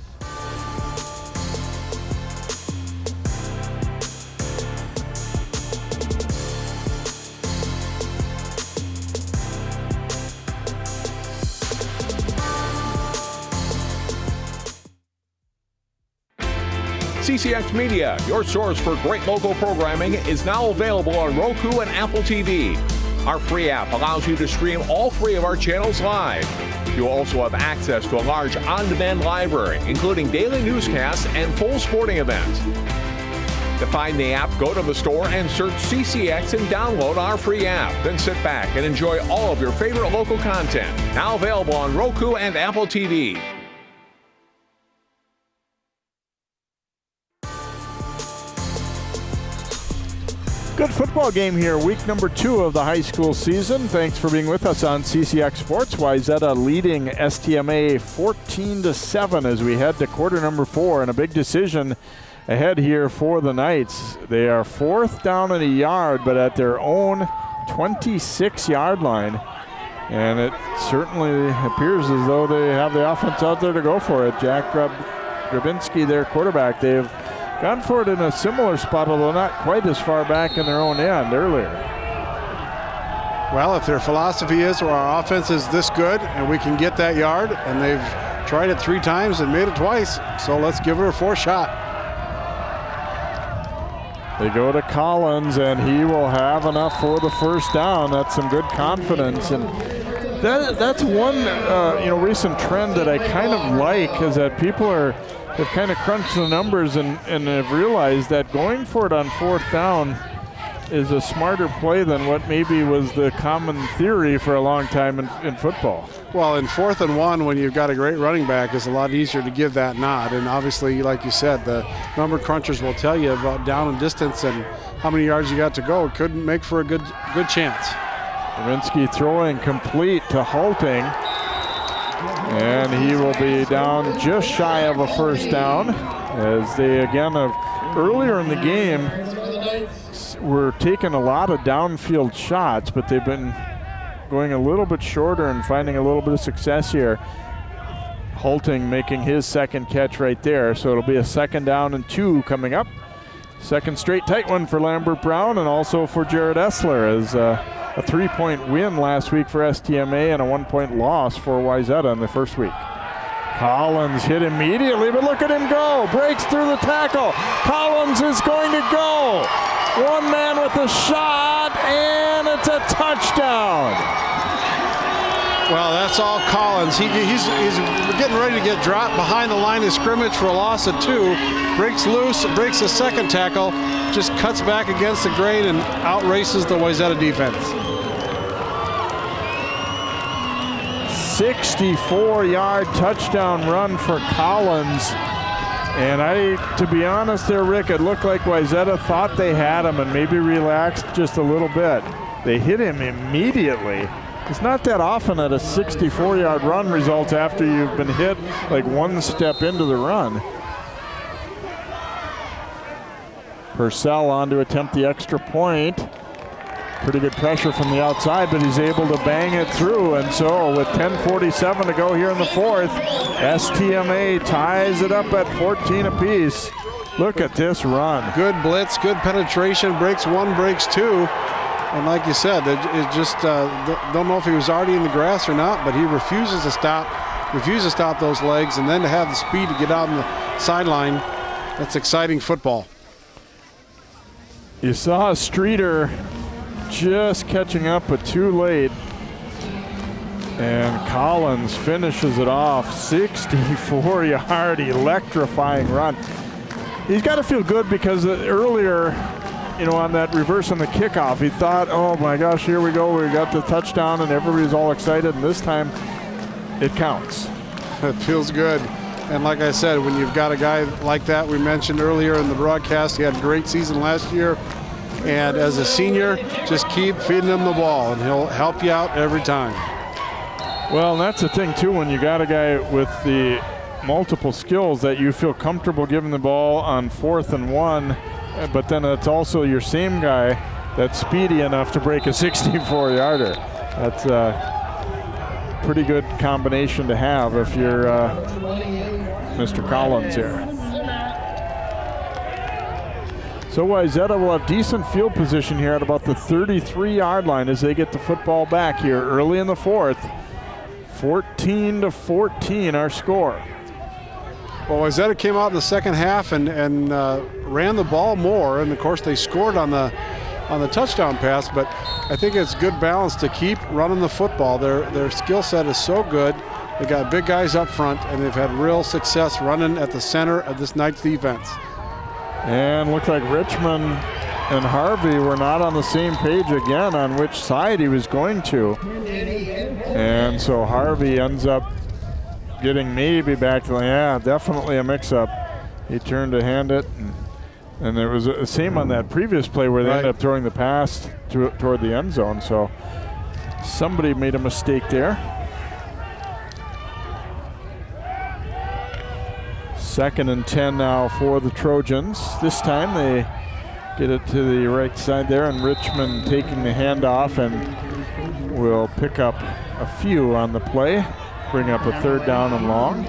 CCX Media, your source for great local programming, is now available on Roku and Apple TV. Our free app allows you to stream all 3 of our channels live. You'll also have access to a large on-demand library, including daily newscasts and full sporting events. To find the app, go to the store and search CCX and download our free app. Then sit back and enjoy all of your favorite local content. Now available on Roku and Apple TV. Good football game here, week number 2 of the high school season. Thanks for being with us on CCX Sports. Wayzata leading STMA 14-7 as we head to quarter number 4, and a big decision ahead here for the Knights. They are 4th down and a yard, but at their own 26-yard line. And it certainly appears as though they have the offense out there to go for it. Jack Grabinski, their quarterback, they've gone for it in a similar spot, although not quite as far back in their own end earlier. Well, if their philosophy is, well, our offense is this good and we can get that yard, and they've tried it 3 times and made it twice, so let's give it a 4th shot. They go to Collins, and he will have enough for the first down. That's some good confidence, and that's one recent trend that I kind of like, is that people have kind of crunched the numbers and have realized that going for it on 4th down is a smarter play than what maybe was the common theory for a long time in football. Well, in 4th and 1, when you've got a great running back, it's a lot easier to give that nod. And obviously, like you said, the number crunchers will tell you about down and distance and how many yards you got to go. It could make for a good chance. Lewinsky throwing complete to Halting. And he will be down just shy of a first down, as they again earlier in the game were taking a lot of downfield shots, but they've been going a little bit shorter and finding a little bit of success here. Halting making his second catch right there, so it'll be a 2nd down and 2 coming up. Second straight tight one for Lambert Brown and also for Jared Essler, as a 3-point win last week for STMA and a 1-point loss for Wayzata in the first week. Collins hit immediately, but look at him go. Breaks through the tackle. Collins is going to go. One man with a shot, and it's a touchdown. Well, that's all Collins. He's getting ready to get dropped behind the line of scrimmage for a loss of 2. Breaks loose, breaks the second tackle, just cuts back against the grain and outraces the Wayzata defense. 64-yard touchdown run for Collins. And to be honest there, Rick, it looked like Wayzata thought they had him and maybe relaxed just a little bit. They hit him immediately. It's not that often that a 64-yard run results after you've been hit like one step into the run. Purcell on to attempt the extra point. Pretty good pressure from the outside, but he's able to bang it through. And so with 10:47 to go here in the fourth, STMA ties it up at 14 apiece. Look at this run. Good blitz, good penetration, breaks one, breaks two. And like you said, it just don't know if he was already in the grass or not, but he refuses to stop those legs, and then to have the speed to get out on the sideline. That's exciting football. You saw Streeter just catching up, but too late. And Collins finishes it off. 64-yard electrifying run. He's got to feel good because earlier, on that reverse on the kickoff, he thought, oh my gosh, here we go. We got the touchdown and everybody's all excited. And this time it counts. It feels good. And like I said, when you've got a guy like that, we mentioned earlier in the broadcast, he had a great season last year. And as a senior, just keep feeding him the ball and he'll help you out every time. Well, and that's the thing too, when you got a guy with the multiple skills that you feel comfortable giving the ball on 4th and 1, but then it's also your same guy that's speedy enough to break a 64-yarder. That's a pretty good combination to have if you're Mr. Collins here. So Wayzata will have decent field position here at about the 33-yard line as they get the football back here early in the fourth. 14-14 our score. Well, Wayzata came out in the second half and ran the ball more, and of course they scored on the touchdown pass. But I think it's good balance to keep running the football. Their skill set is so good. They got big guys up front, and they've had real success running at the center of this Knights defense. And looked like Richmond and Harvey were not on the same page again on which side he was going to. And so Harvey ends up getting maybe back to definitely a mix-up. He turned to hand it, and there was the same on that previous play where they ended up throwing the pass toward the end zone. So somebody made a mistake there. 2nd and 10 now for the Trojans. This time they get it to the right side there, and Richmond taking the handoff and will pick up a few on the play, bring up a 3rd down and long.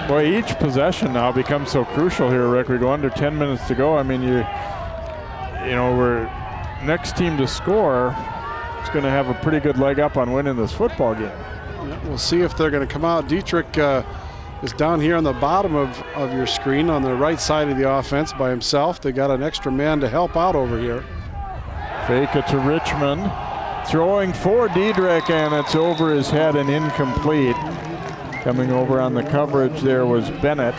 Boy, each possession now becomes so crucial here, Rick. We go under 10 minutes to go. I mean, we're next team to score is going to have a pretty good leg up on winning this football game. We'll see if they're going to come out. Dietrich is down here on the bottom of your screen on the right side of the offense by himself. They got an extra man to help out over here. Fake it to Richmond. Throwing for Dietrich, and it's over his head and incomplete. Coming over on the coverage there was Bennett.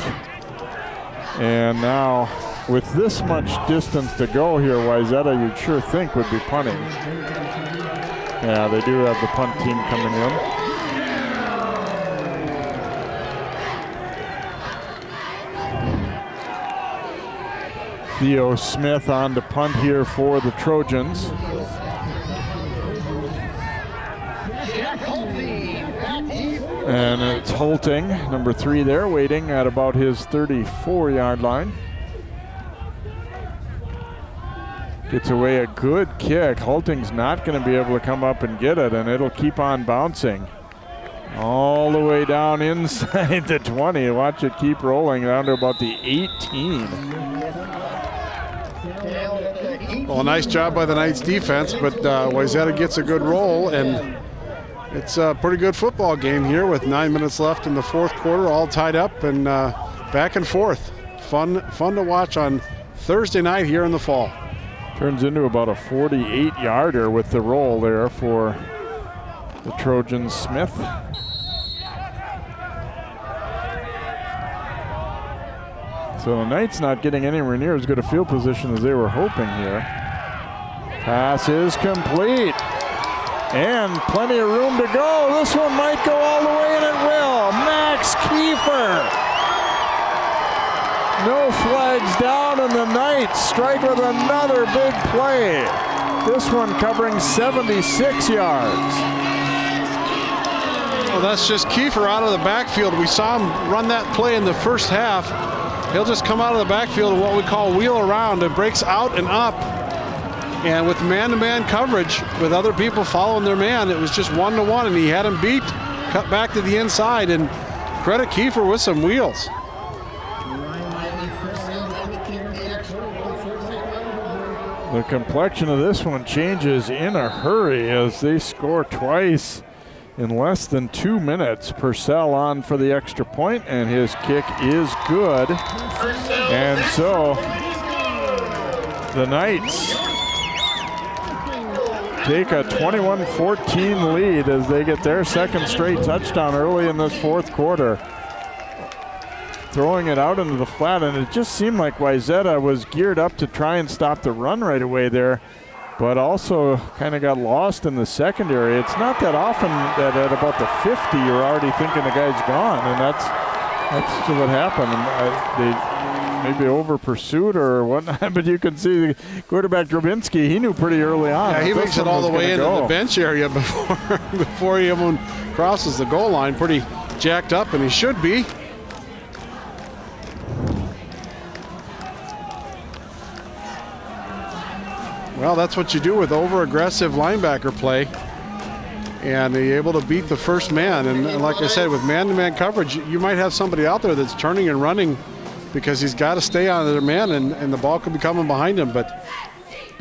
And now with this much distance to go here, Wayzata you'd sure think would be punting. Yeah, they do have the punt team coming in. Theo Smith on to punt here for the Trojans. And it's Holting, number 3 there, waiting at about his 34-yard line. Gets away a good kick. Holting's not going to be able to come up and get it, and it'll keep on bouncing. All the way down inside the 20. Watch it keep rolling down to about the 18. Well, nice job by the Knights defense, but Wayzata gets a good roll, and it's a pretty good football game here with 9 minutes left in the fourth quarter, all tied up and back and forth. Fun to watch on Thursday night here in the fall. Turns into about a 48-yarder with the roll there for the Trojans. Smith. So the Knights not getting anywhere near as good a field position as they were hoping here. Pass is complete. And plenty of room to go. This one might go all the way, and it will. Max Kiefer. No flags down, and the Knights strike with another big play. This one covering 76 yards. Well, that's just Kiefer out of the backfield. We saw him run that play in the first half. He'll just come out of the backfield in what we call wheel around. It breaks out and up. And with man-to-man coverage, with other people following their man, it was just 1-to-1, and he had him beat, cut back to the inside, and credit Kiefer with some wheels. The complexion of this one changes in a hurry as they score twice in less than 2 minutes. Purcell on for the extra point, and his kick is good. And so the Knights take a 21-14 lead as they get their second straight touchdown early in this fourth quarter. Throwing it out into the flat, and it just seemed like Wayzata was geared up to try and stop the run right away there, but also kind of got lost in the secondary. It's not that often that at about the 50 you're already thinking the guy's gone, and that's what happened. They maybe over pursuit or whatnot, but you can see the quarterback Robbinsdale, he knew pretty early on. Yeah, he makes it all the way into the bench area before he even crosses the goal line. Pretty jacked up, and he should be. Well, that's what you do with over-aggressive linebacker play, and you're able to beat the first man. And like I said, with man-to-man coverage, you might have somebody out there that's turning and running because he's got to stay on their man, and the ball could be coming behind him. But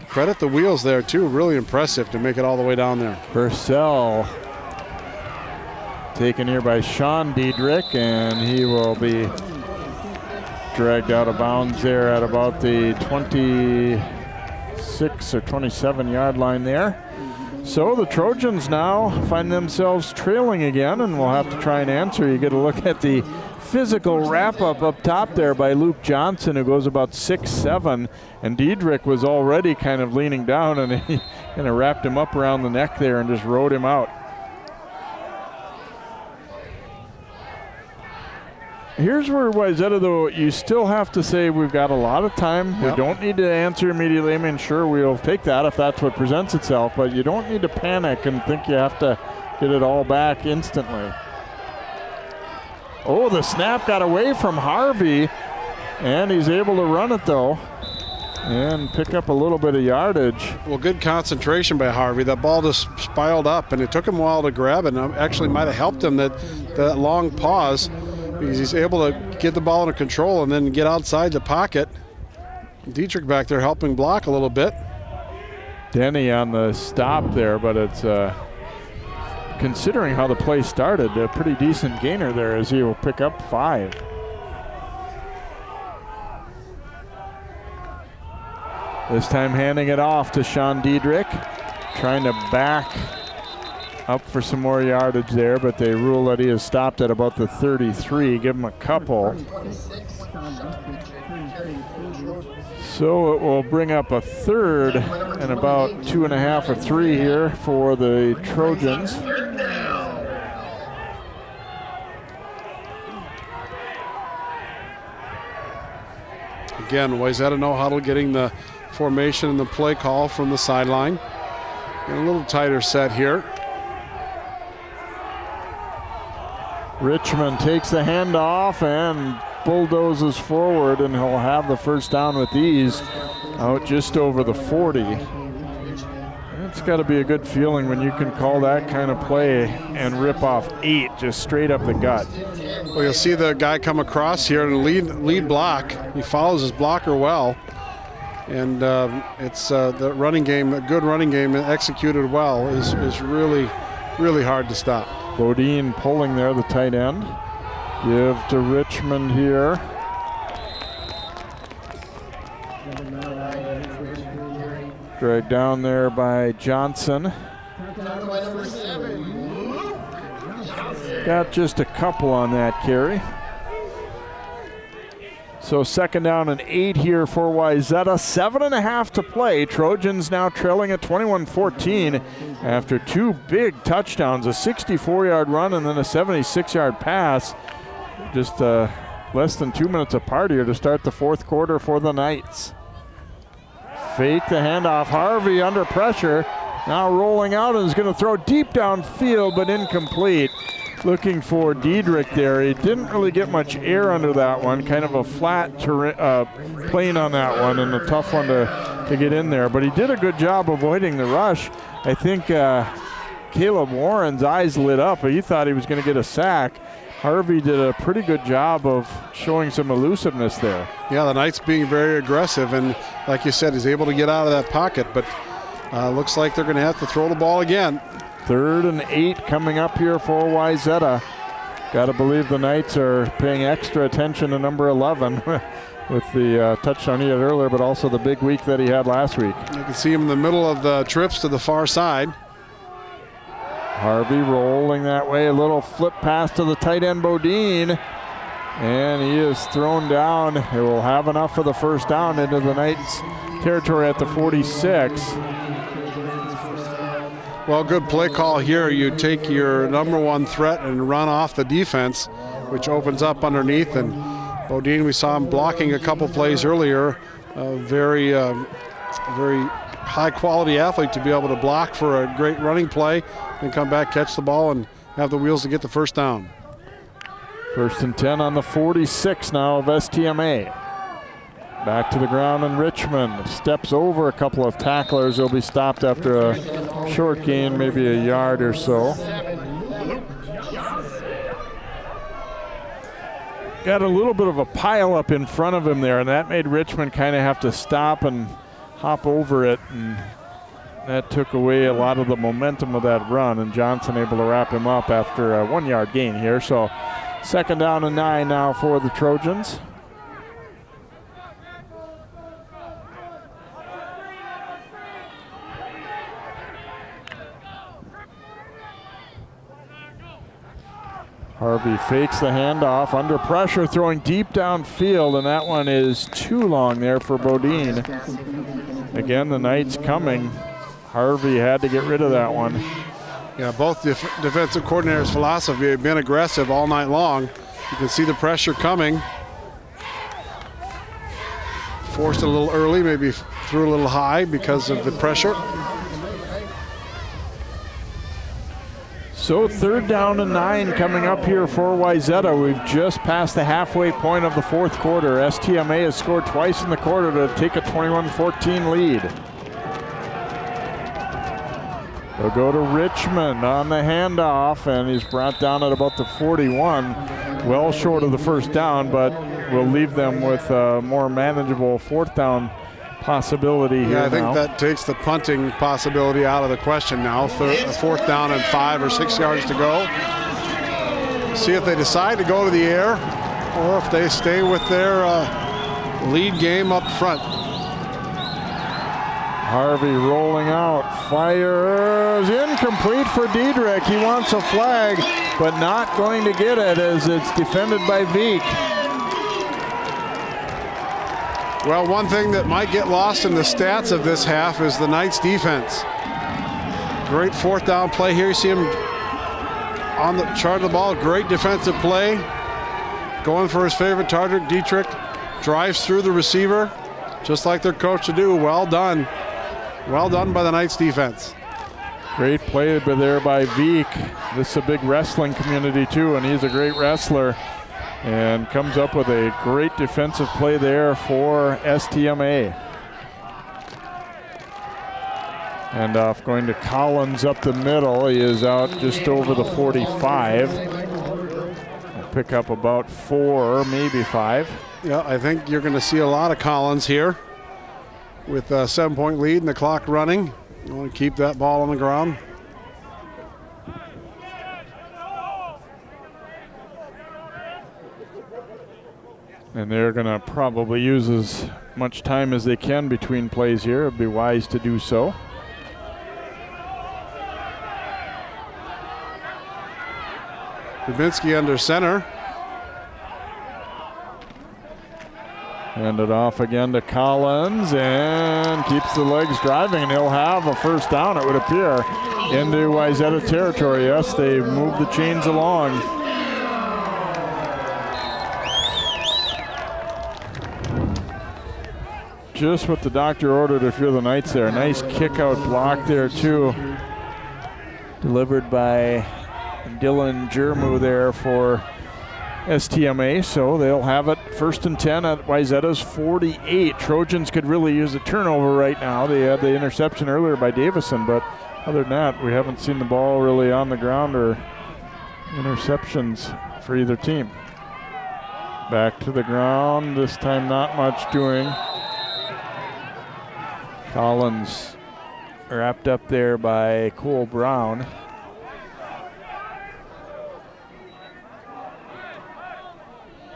credit the wheels there, too. Really impressive to make it all the way down there. Purcell taken here by Sean Diedrich, and he will be dragged out of bounds there at about the 26 or 27 yard line there. So the Trojans now find themselves trailing again, and we'll have to try and answer. You get a look at the physical wrap-up up top there by Luke Johnson, who goes about 6'7", and Diedrich was already kind of leaning down, and he kind of wrapped him up around the neck there and just rode him out. Here's where Wayzata, though, you still have to say we've got a lot of time. Yep. We don't need to answer immediately. I mean, sure, we'll take that if that's what presents itself, but you don't need to panic and think you have to get it all back instantly. Oh, the snap got away from Harvey, and he's able to run it, though, and pick up a little bit of yardage. Well, good concentration by Harvey. That ball just spiraled up, and it took him a while to grab it, and actually might have helped him that long pause, because he's able to get the ball under control and then get outside the pocket. Dietrich back there helping block a little bit. Denny on the stop there, but it's considering how the play started, a pretty decent gainer there as he will pick up 5. This time handing it off to Sean Diedrich, trying to back up for some more yardage there, but they rule that he is stopped at about the 33. Give him a couple. So it will bring up a third and about 2.5 or 3 here for the Trojans. Again, Wayzata no huddle, getting the formation and the play call from the sideline. And a little tighter set here. Richmond takes the handoff and bulldozes forward, and he'll have the first down with ease out just over the 40. It's got to be a good feeling when you can call that kind of play and rip off 8 just straight up the gut. Well, you'll see the guy come across here and lead block. He follows his blocker well, and it's the running game, a good running game executed well is really, really hard to stop. Bodine pulling there, the tight end. Give to Richmond here. Dragged down there by Johnson. Got just a couple on that carry. So 2nd down and 8 here for Wayzata. 7.5 to play. Trojans now trailing at 21-14 after 2 big touchdowns, a 64-yard run and then a 76-yard pass. Just less than 2 minutes apart here to start the 4th quarter for the Knights. Fake the handoff. Harvey under pressure. Now rolling out and is going to throw deep downfield, but incomplete. Looking for Diedrich there. He didn't really get much air under that one. Kind of a flat plane on that one and a tough one to get in there. But he did a good job avoiding the rush. I think Caleb Warren's eyes lit up. He thought he was going to get a sack. Harvey did a pretty good job of showing some elusiveness there. Yeah, the Knights being very aggressive, and like you said, he's able to get out of that pocket, but looks like they're going to have to throw the ball again. 3rd and 8 coming up here for Wayzata. Got to believe the Knights are paying extra attention to number 11 with the touchdown he had earlier, but also the big week that he had last week. You can see him in the middle of the trips to the far side. Harvey rolling that way, a little flip pass to the tight end Bodine, and he is thrown down. It will have enough for the 1st down into the Knights territory at the 46. Well, good play call here. You take your number 1 threat and run off the defense, which opens up underneath. And Bodine, we saw him blocking a couple plays earlier. Very high-quality athlete to be able to block for a great running play and come back, catch the ball, and have the wheels to get the 1st down. 1st and 10 on the 46 now of STMA. Back to the ground, and Richmond steps over a couple of tacklers. He'll be stopped after a short gain, maybe a yard or so. Got a little bit of a pile up in front of him there, and that made Richmond kind of have to stop and hop over it, and that took away a lot of the momentum of that run, and Johnson able to wrap him up after a 1-yard gain here. So 2nd down and 9 now for the Trojans. Harvey fakes the handoff under pressure, throwing deep downfield, and that one is too long there for Bodine. Again, the Knights coming. Harvey had to get rid of that one. Yeah, both defensive coordinators' philosophy have been aggressive all night long. You can see the pressure coming. Forced it a little early, maybe threw a little high because of the pressure. So 3rd down and 9 coming up here for Wayzata. We've just passed the halfway point of the 4th quarter. STMA has scored twice in the quarter to take a 21-14 lead. They'll go to Richmond on the handoff, and he's brought down at about the 41. Well short of the 1st down, but we'll leave them with a more manageable 4th down possibility here. Yeah, I think that takes the punting possibility out of the question now. 4th down and 5 or 6 yards to go. See if they decide to go to the air or if they stay with their lead game up front. Harvey rolling out, fires, incomplete for Diedrich. He wants a flag, but not going to get it as it's defended by Veek. Well, one thing that might get lost in the stats of this half is the Knights defense. Great 4th down play here. You see him on the chart of the ball. Great defensive play. Going for his favorite target. Dietrich drives through the receiver, just like their coach to do. Well done. Well done by the Knights defense. Great play there by Veek. This is a big wrestling community too, and he's a great wrestler. And comes up with a great defensive play there for STMA. And off going to Collins up the middle. He is out just over the 45. He'll pick up about 4, maybe 5. Yeah, I think you're going to see a lot of Collins here with a 7-point lead and the clock running. You want to keep that ball on the ground. And they're going to probably use as much time as they can between plays here. It'd be wise to do so. Dubinsky under center. Hand it off again to Collins and keeps the legs driving, and he'll have a first down, it would appear, into Wayzata territory. Yes, they move the chains along. Just what the doctor ordered if you're the Knights there. Nice kick out block there too. Delivered by Dylan Jermu there for STMA, so they'll have it 1st and 10 at Wayzata's 48. Trojans could really use a turnover right now. They had the interception earlier by Davison, but other than that, we haven't seen the ball really on the ground or interceptions for either team. Back to the ground, this time not much doing. Collins wrapped up there by Cole Brown.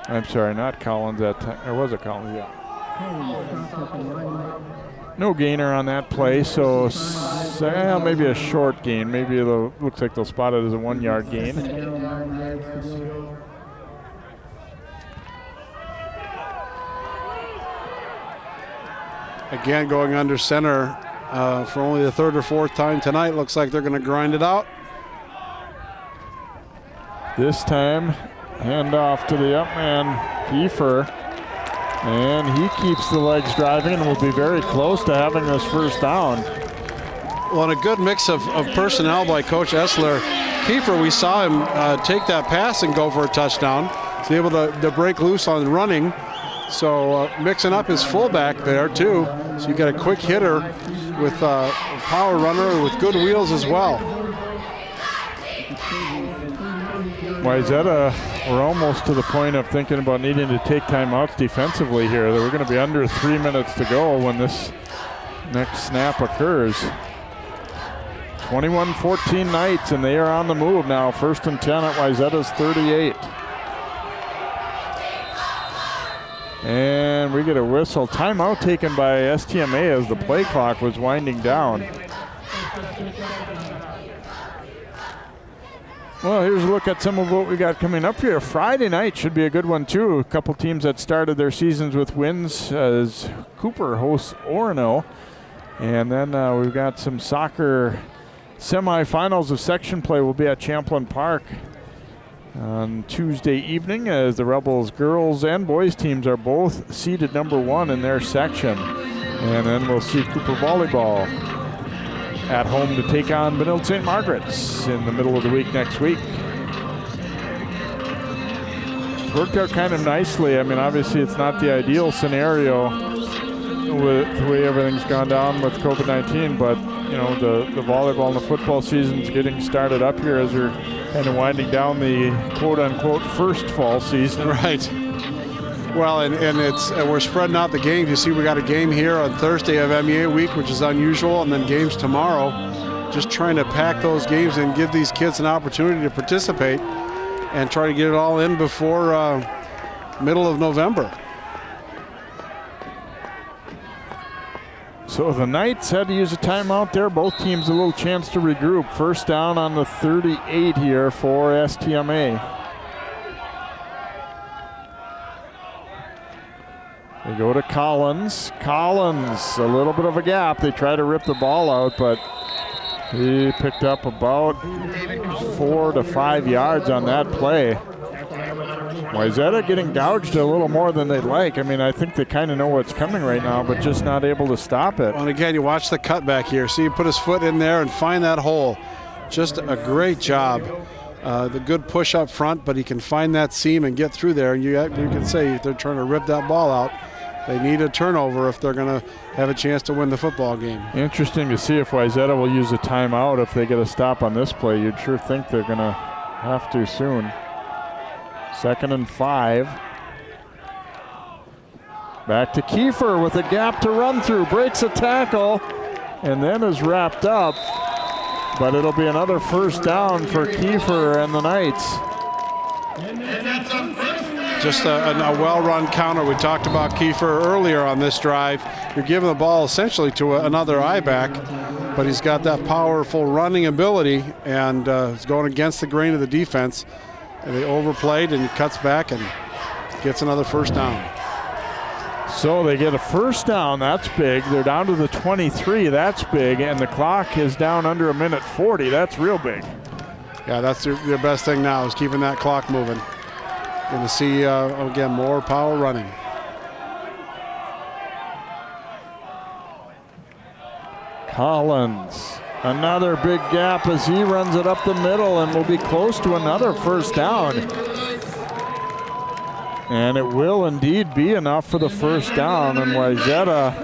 I'm sorry, not Collins that time. Or was it Collins? Yeah. No gainer on that play, so maybe a short gain. Maybe it looks like they'll spot it as a 1-yard gain. Again, going under center for only the 3rd or 4th time tonight. Looks like they're going to grind it out. This time, hand off to the up man, Kiefer. And he keeps the legs driving and will be very close to having this first down. Well, and a good mix of personnel by Coach Essler. Kiefer, we saw him take that pass and go for a touchdown. He's able to break loose on running. So mixing up his fullback there too. So you got a quick hitter with a power runner with good wheels as well. Wayzata, we're almost to the point of thinking about needing to take timeouts defensively here. We're going to be under 3 minutes to go when this next snap occurs. 21-14 Knights, and they are on the move now. 1st and 10 at Wayzata's 38. And we get a whistle. Timeout taken by STMA as the play clock was winding down. Well, here's a look at some of what we got coming up here. Friday night should be a good one too. A couple teams that started their seasons with wins as Cooper hosts Orono. And then we've got some soccer semifinals of section play will be at Champlain Park on Tuesday evening as the Rebels girls and boys teams are both seeded number 1 in their section. And then we'll see Cooper volleyball at home to take on Benilde St. Margaret's in the middle of the week next week. It's worked out kind of nicely. I mean, obviously it's not the ideal scenario with the way everything's gone down with COVID-19, but you know, the volleyball and the football season's getting started up here as we're kind of winding down the quote-unquote first fall season. Right. Well, and it's we're spreading out the games. You see, we got a game here on Thursday of MEA week, which is unusual, and then games tomorrow. Just trying to pack those games and give these kids an opportunity to participate and try to get it all in before middle of November. So the Knights had to use a timeout there. Both teams a little chance to regroup. First down on the 38 here for STMA. They go to Collins. Collins, a little bit of a gap. They try to rip the ball out, but he picked up about 4 to 5 yards on that play. Wayzata getting gouged a little more than they'd like. I mean, I think they kind of know what's coming right now, but just not able to stop it. And again, you watch the cutback here. See, he put his foot in there and find that hole. Just a great job. The good push up front, but he can find that seam and get through there. And you can say they're trying to rip that ball out. They need a turnover if they're going to have a chance to win the football game. Interesting to see if Wayzata will use a timeout if they get a stop on this play. You'd sure think they're going to have to soon. 2nd and 5. Back to Kiefer with a gap to run through. Breaks a tackle and then is wrapped up. But it'll be another first down for Kiefer and the Knights. Just a well-run counter. We talked about Kiefer earlier on this drive. You're giving the ball essentially to another I-back, but he's got that powerful running ability and is going against the grain of the defense. And they overplayed, and he cuts back and gets another first down. So they get a first down. That's big. They're down to the 23. That's big. And the clock is down under a minute 40. That's real big. Yeah, that's their best thing now is keeping that clock moving. Going to see, again, more power running. Collins, another big gap as he runs it up the middle and will be close to another first down. And it will indeed be enough for the first down. And Wayzata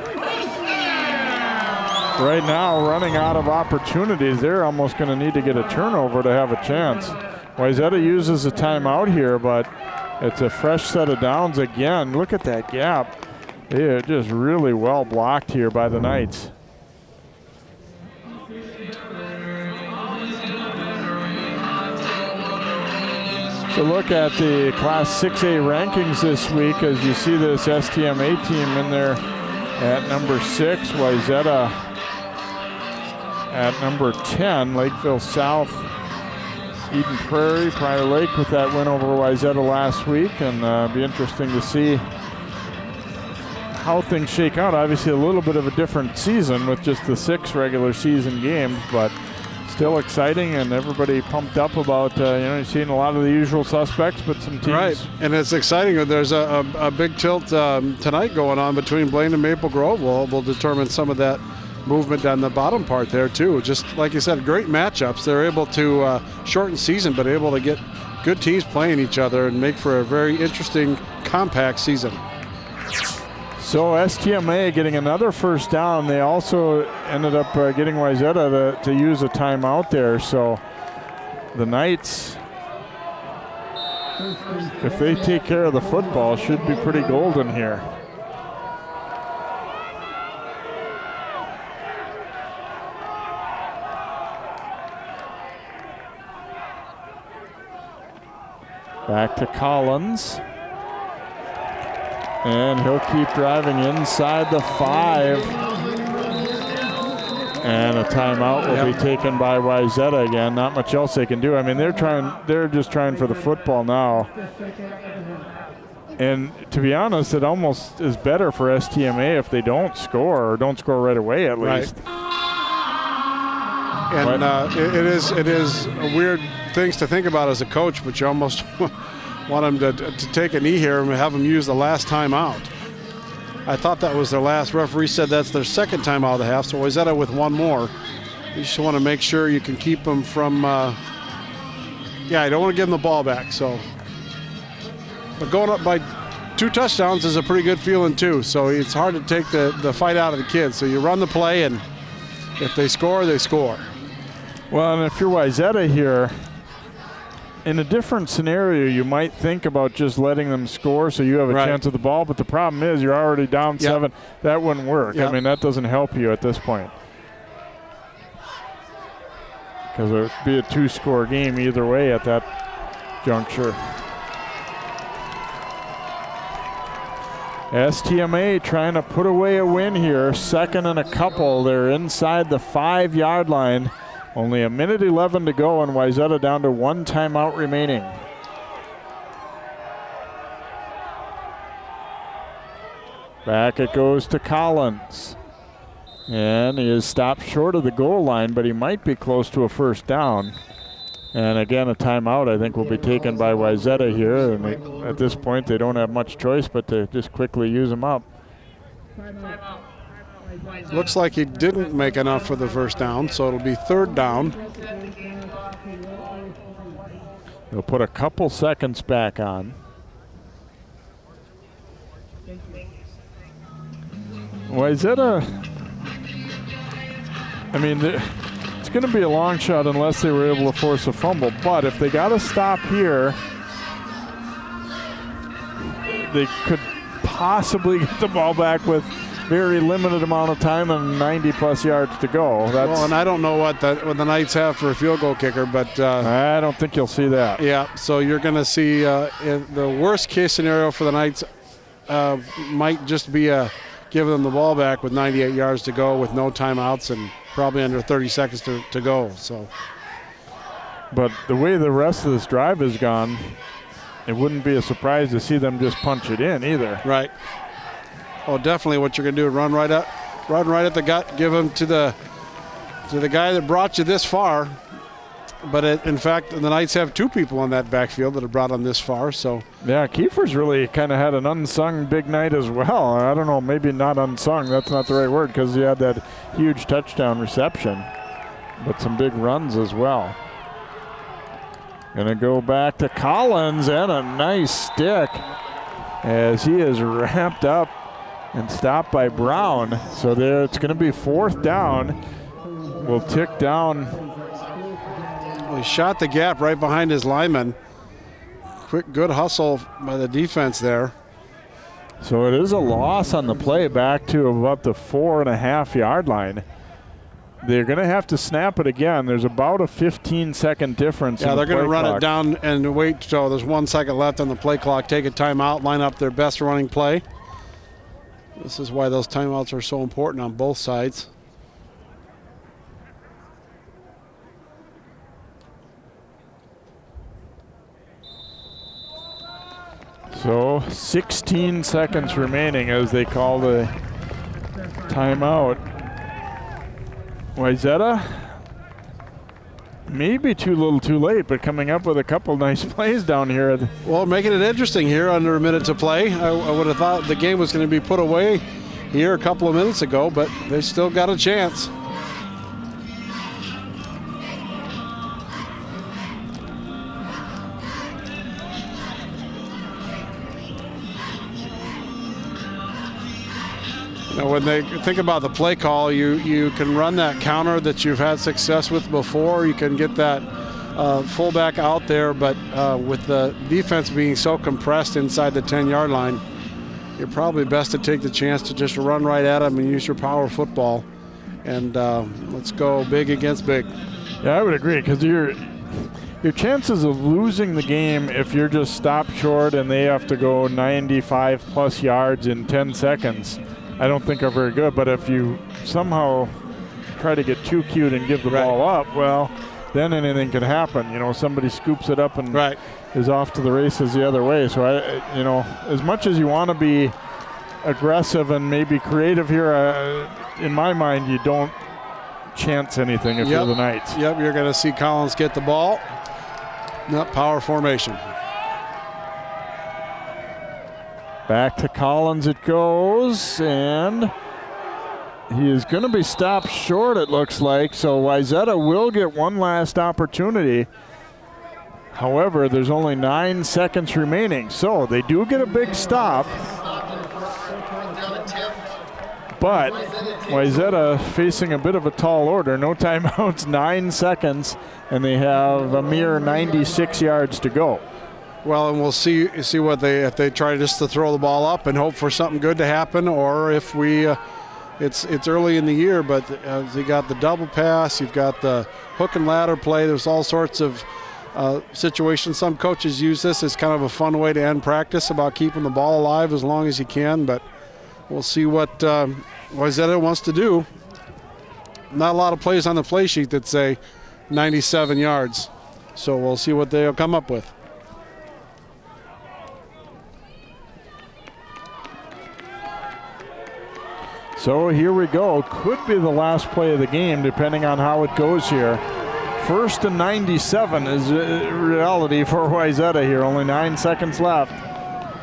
right now running out of opportunities. They're almost going to need to get a turnover to have a chance. Wayzata uses a timeout here, but it's a fresh set of downs again. Look at that gap. They are just really well blocked here by the Knights. So look at the Class 6A rankings this week as you see this STMA team in there at number 6, Wayzata at number 10, Lakeville South, Eden Prairie, Prior Lake with that win over Wayzata last week, and be interesting to see how things shake out. Obviously a little bit of a different season with just the 6 regular season games, but still exciting and everybody pumped up about, you're seeing a lot of the usual suspects, but some teams. Right, and it's exciting. There's a big tilt tonight going on between Blaine and Maple Grove. We'll determine some of that movement on the bottom part there too. Just like you said, great matchups. They're able to shorten season, but able to get good teams playing each other and make for a very interesting, compact season. So STMA getting another first down. They also ended up getting Wayzata to use a timeout there. So the Knights, if they take care of the football, should be pretty golden here. Back to Collins. And he'll keep driving inside the 5. And a timeout will be taken by Wayzata again. Not much else they can do. I mean, they're just trying for the football now. And to be honest, it almost is better for STMA if they don't score, or don't score right away at least. And it is weird things to think about as a coach, but you almost want them to take a knee here and have them use the last timeout. I thought that was their last. Referee said that's their second timeout of the half, so Wayzata with one more. You just want to make sure you can keep them from, I don't want to give them the ball back. So, but going up by 2 touchdowns is a pretty good feeling too, so it's hard to take the fight out of the kids. So you run the play, and if they score, they score. Well, and if you're Wayzata here, in a different scenario, you might think about just letting them score so you have a chance at the ball, but the problem is you're already down 7. That wouldn't work. I mean, that doesn't help you at this point. Because it would be a 2-score game either way at that juncture. STMA trying to put away a win here. 2nd and a couple. They're inside the 5-yard line. Only a minute 11 to go, and Wayzata down to 1 timeout remaining. Back it goes to Collins. And he is stopped short of the goal line, but he might be close to a first down. And again, a timeout I think will be taken by Wayzata here. And at this point, they don't have much choice but to just quickly use them up. Looks like he didn't make enough for the first down, so it'll be 3rd down. They'll put a couple seconds back on. Wayzata, I mean, it's going to be a long shot unless they were able to force a fumble, but if they got to stop here, they could possibly get the ball back with very limited amount of time and 90-plus yards to go. Well, and I don't know what the Knights have for a field goal kicker, but I don't think you'll see that. Yeah, so you're going to see the worst-case scenario for the Knights might just be giving them the ball back with 98 yards to go with no timeouts and probably under 30 seconds to go. So, but the way the rest of this drive has gone, it wouldn't be a surprise to see them just punch it in either. Right. Oh, definitely what you're going to do, run right at the gut, give him to the guy that brought you this far. But in fact, the Knights have 2 people on that backfield that have brought them this far. So yeah, Kiefer's really kind of had an unsung big night as well. I don't know, maybe not unsung. That's not the right word, because he had that huge touchdown reception, but some big runs as well. Gonna go back to Collins, and a nice stick as he is wrapped up and stopped by Brown. So there, it's gonna be 4th down. We'll tick down. He shot the gap right behind his lineman. Good hustle by the defense there. So it is a loss on the play back to about the 4.5-yard line. They're going to have to snap it again. There's about a 15-second difference. Yeah, they're going to run clock. it down and wait till there's 1 second left on the play clock. Take a timeout, line up their best running play. This is why those timeouts are so important on both sides. So 16 seconds remaining as they call the timeout. Wayzata, maybe too little too late, but coming up with a couple nice plays down here. Well, making it interesting here under a minute to play. I would have thought the game was going to be put away here a couple of minutes ago, but they still got a chance. Now, when they think about the play call, you can run that counter that you've had success with before. You can get that fullback out there, but with the defense being so compressed inside the 10-yard line, you're probably best to take the chance to just run right at them and use your power football. And let's go big against big. Yeah, I would agree, because your chances of losing the game if you're just stopped short and they have to go 95-plus yards in 10 seconds, I don't think are very good. But if you somehow try to get too cute and give the ball up, well, then anything can happen. You know, somebody scoops it up and is off to the races the other way. So, as much as you want to be aggressive and maybe creative here, in my mind, you don't chance anything if you're the Knights. Yep, you're going to see Collins get the ball. Not power formation. Back to Collins it goes, and he is going to be stopped short, it looks like. So Wayzata will get one last opportunity. However, there's only 9 seconds remaining. So they do get a big stop. But Wayzata facing a bit of a tall order. No timeouts, 9 seconds, and they have a mere 96 yards to go. Well, and we'll see what if they try just to throw the ball up and hope for something good to happen, or if it's early in the year, but you got the double pass, you've got the hook and ladder play. There's all sorts of situations. Some coaches use this as kind of a fun way to end practice about keeping the ball alive as long as you can, but we'll see what Wayzata wants to do. Not a lot of plays on the play sheet that say 97 yards, so we'll see what they'll come up with. So here we go. Could be the last play of the game, depending on how it goes here. 1st and 97 is reality for Wayzata here. Only 9 seconds left.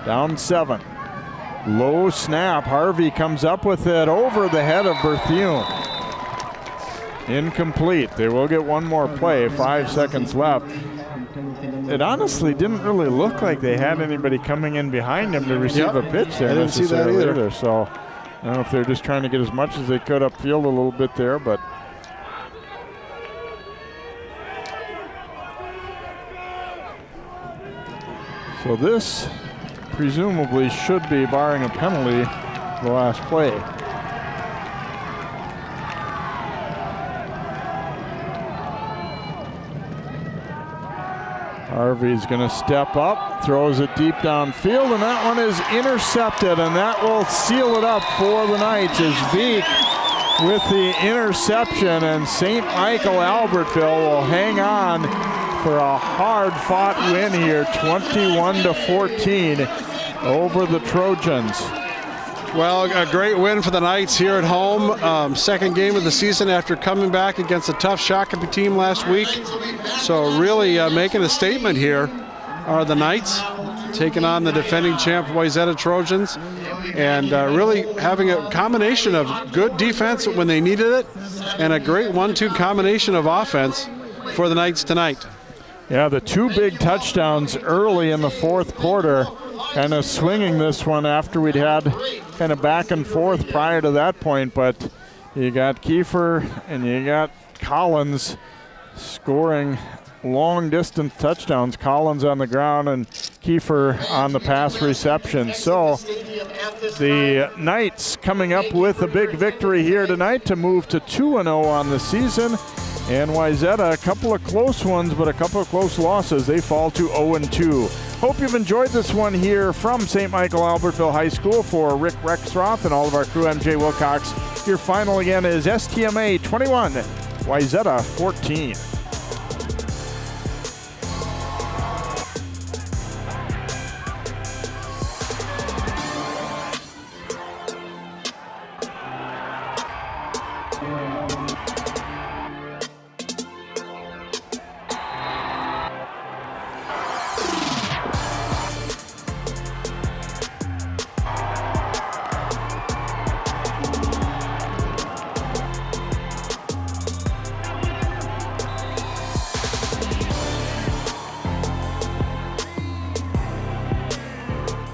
Down 7. Low snap. Harvey comes up with it over the head of Berthune. Incomplete. They will get one more play. 5 seconds left. It honestly didn't really look like they had anybody coming in behind him to receive a pitch there. I didn't see that either. So I don't know if they're just trying to get as much as they could upfield a little bit there, but so this presumably should be, barring a penalty, the last play. Harvey's going to step up, throws it deep downfield, and that one is intercepted, and that will seal it up for the Knights as Veek with the interception, and St. Michael-Albertville will hang on for a hard-fought win here, 21-14 over the Trojans. Well, a great win for the Knights here at home. Second game of the season after coming back against a tough Shakopee team last week. So really making a statement here are the Knights, taking on the defending champ Wayzata Trojans, and really having a combination of good defense when they needed it and a great 1-2 combination of offense for the Knights tonight. Yeah, the 2 big touchdowns early in the fourth quarter, kind of swinging this one after we'd had kind of back and forth prior to that point. But you got Kiefer and you got Collins scoring long distance touchdowns. Collins on the ground and Kiefer on the pass reception. So the Knights coming up with a big victory here tonight to move to 2-0 on the season. And Wayzata, a couple of close ones, but a couple of close losses. They fall to 0-2. Hope you've enjoyed this one here from St. Michael-Albertville High School. For Rick Rexroth and all of our crew, I'm Jay Wilcox. Your final again is STMA 21, Wayzata 14.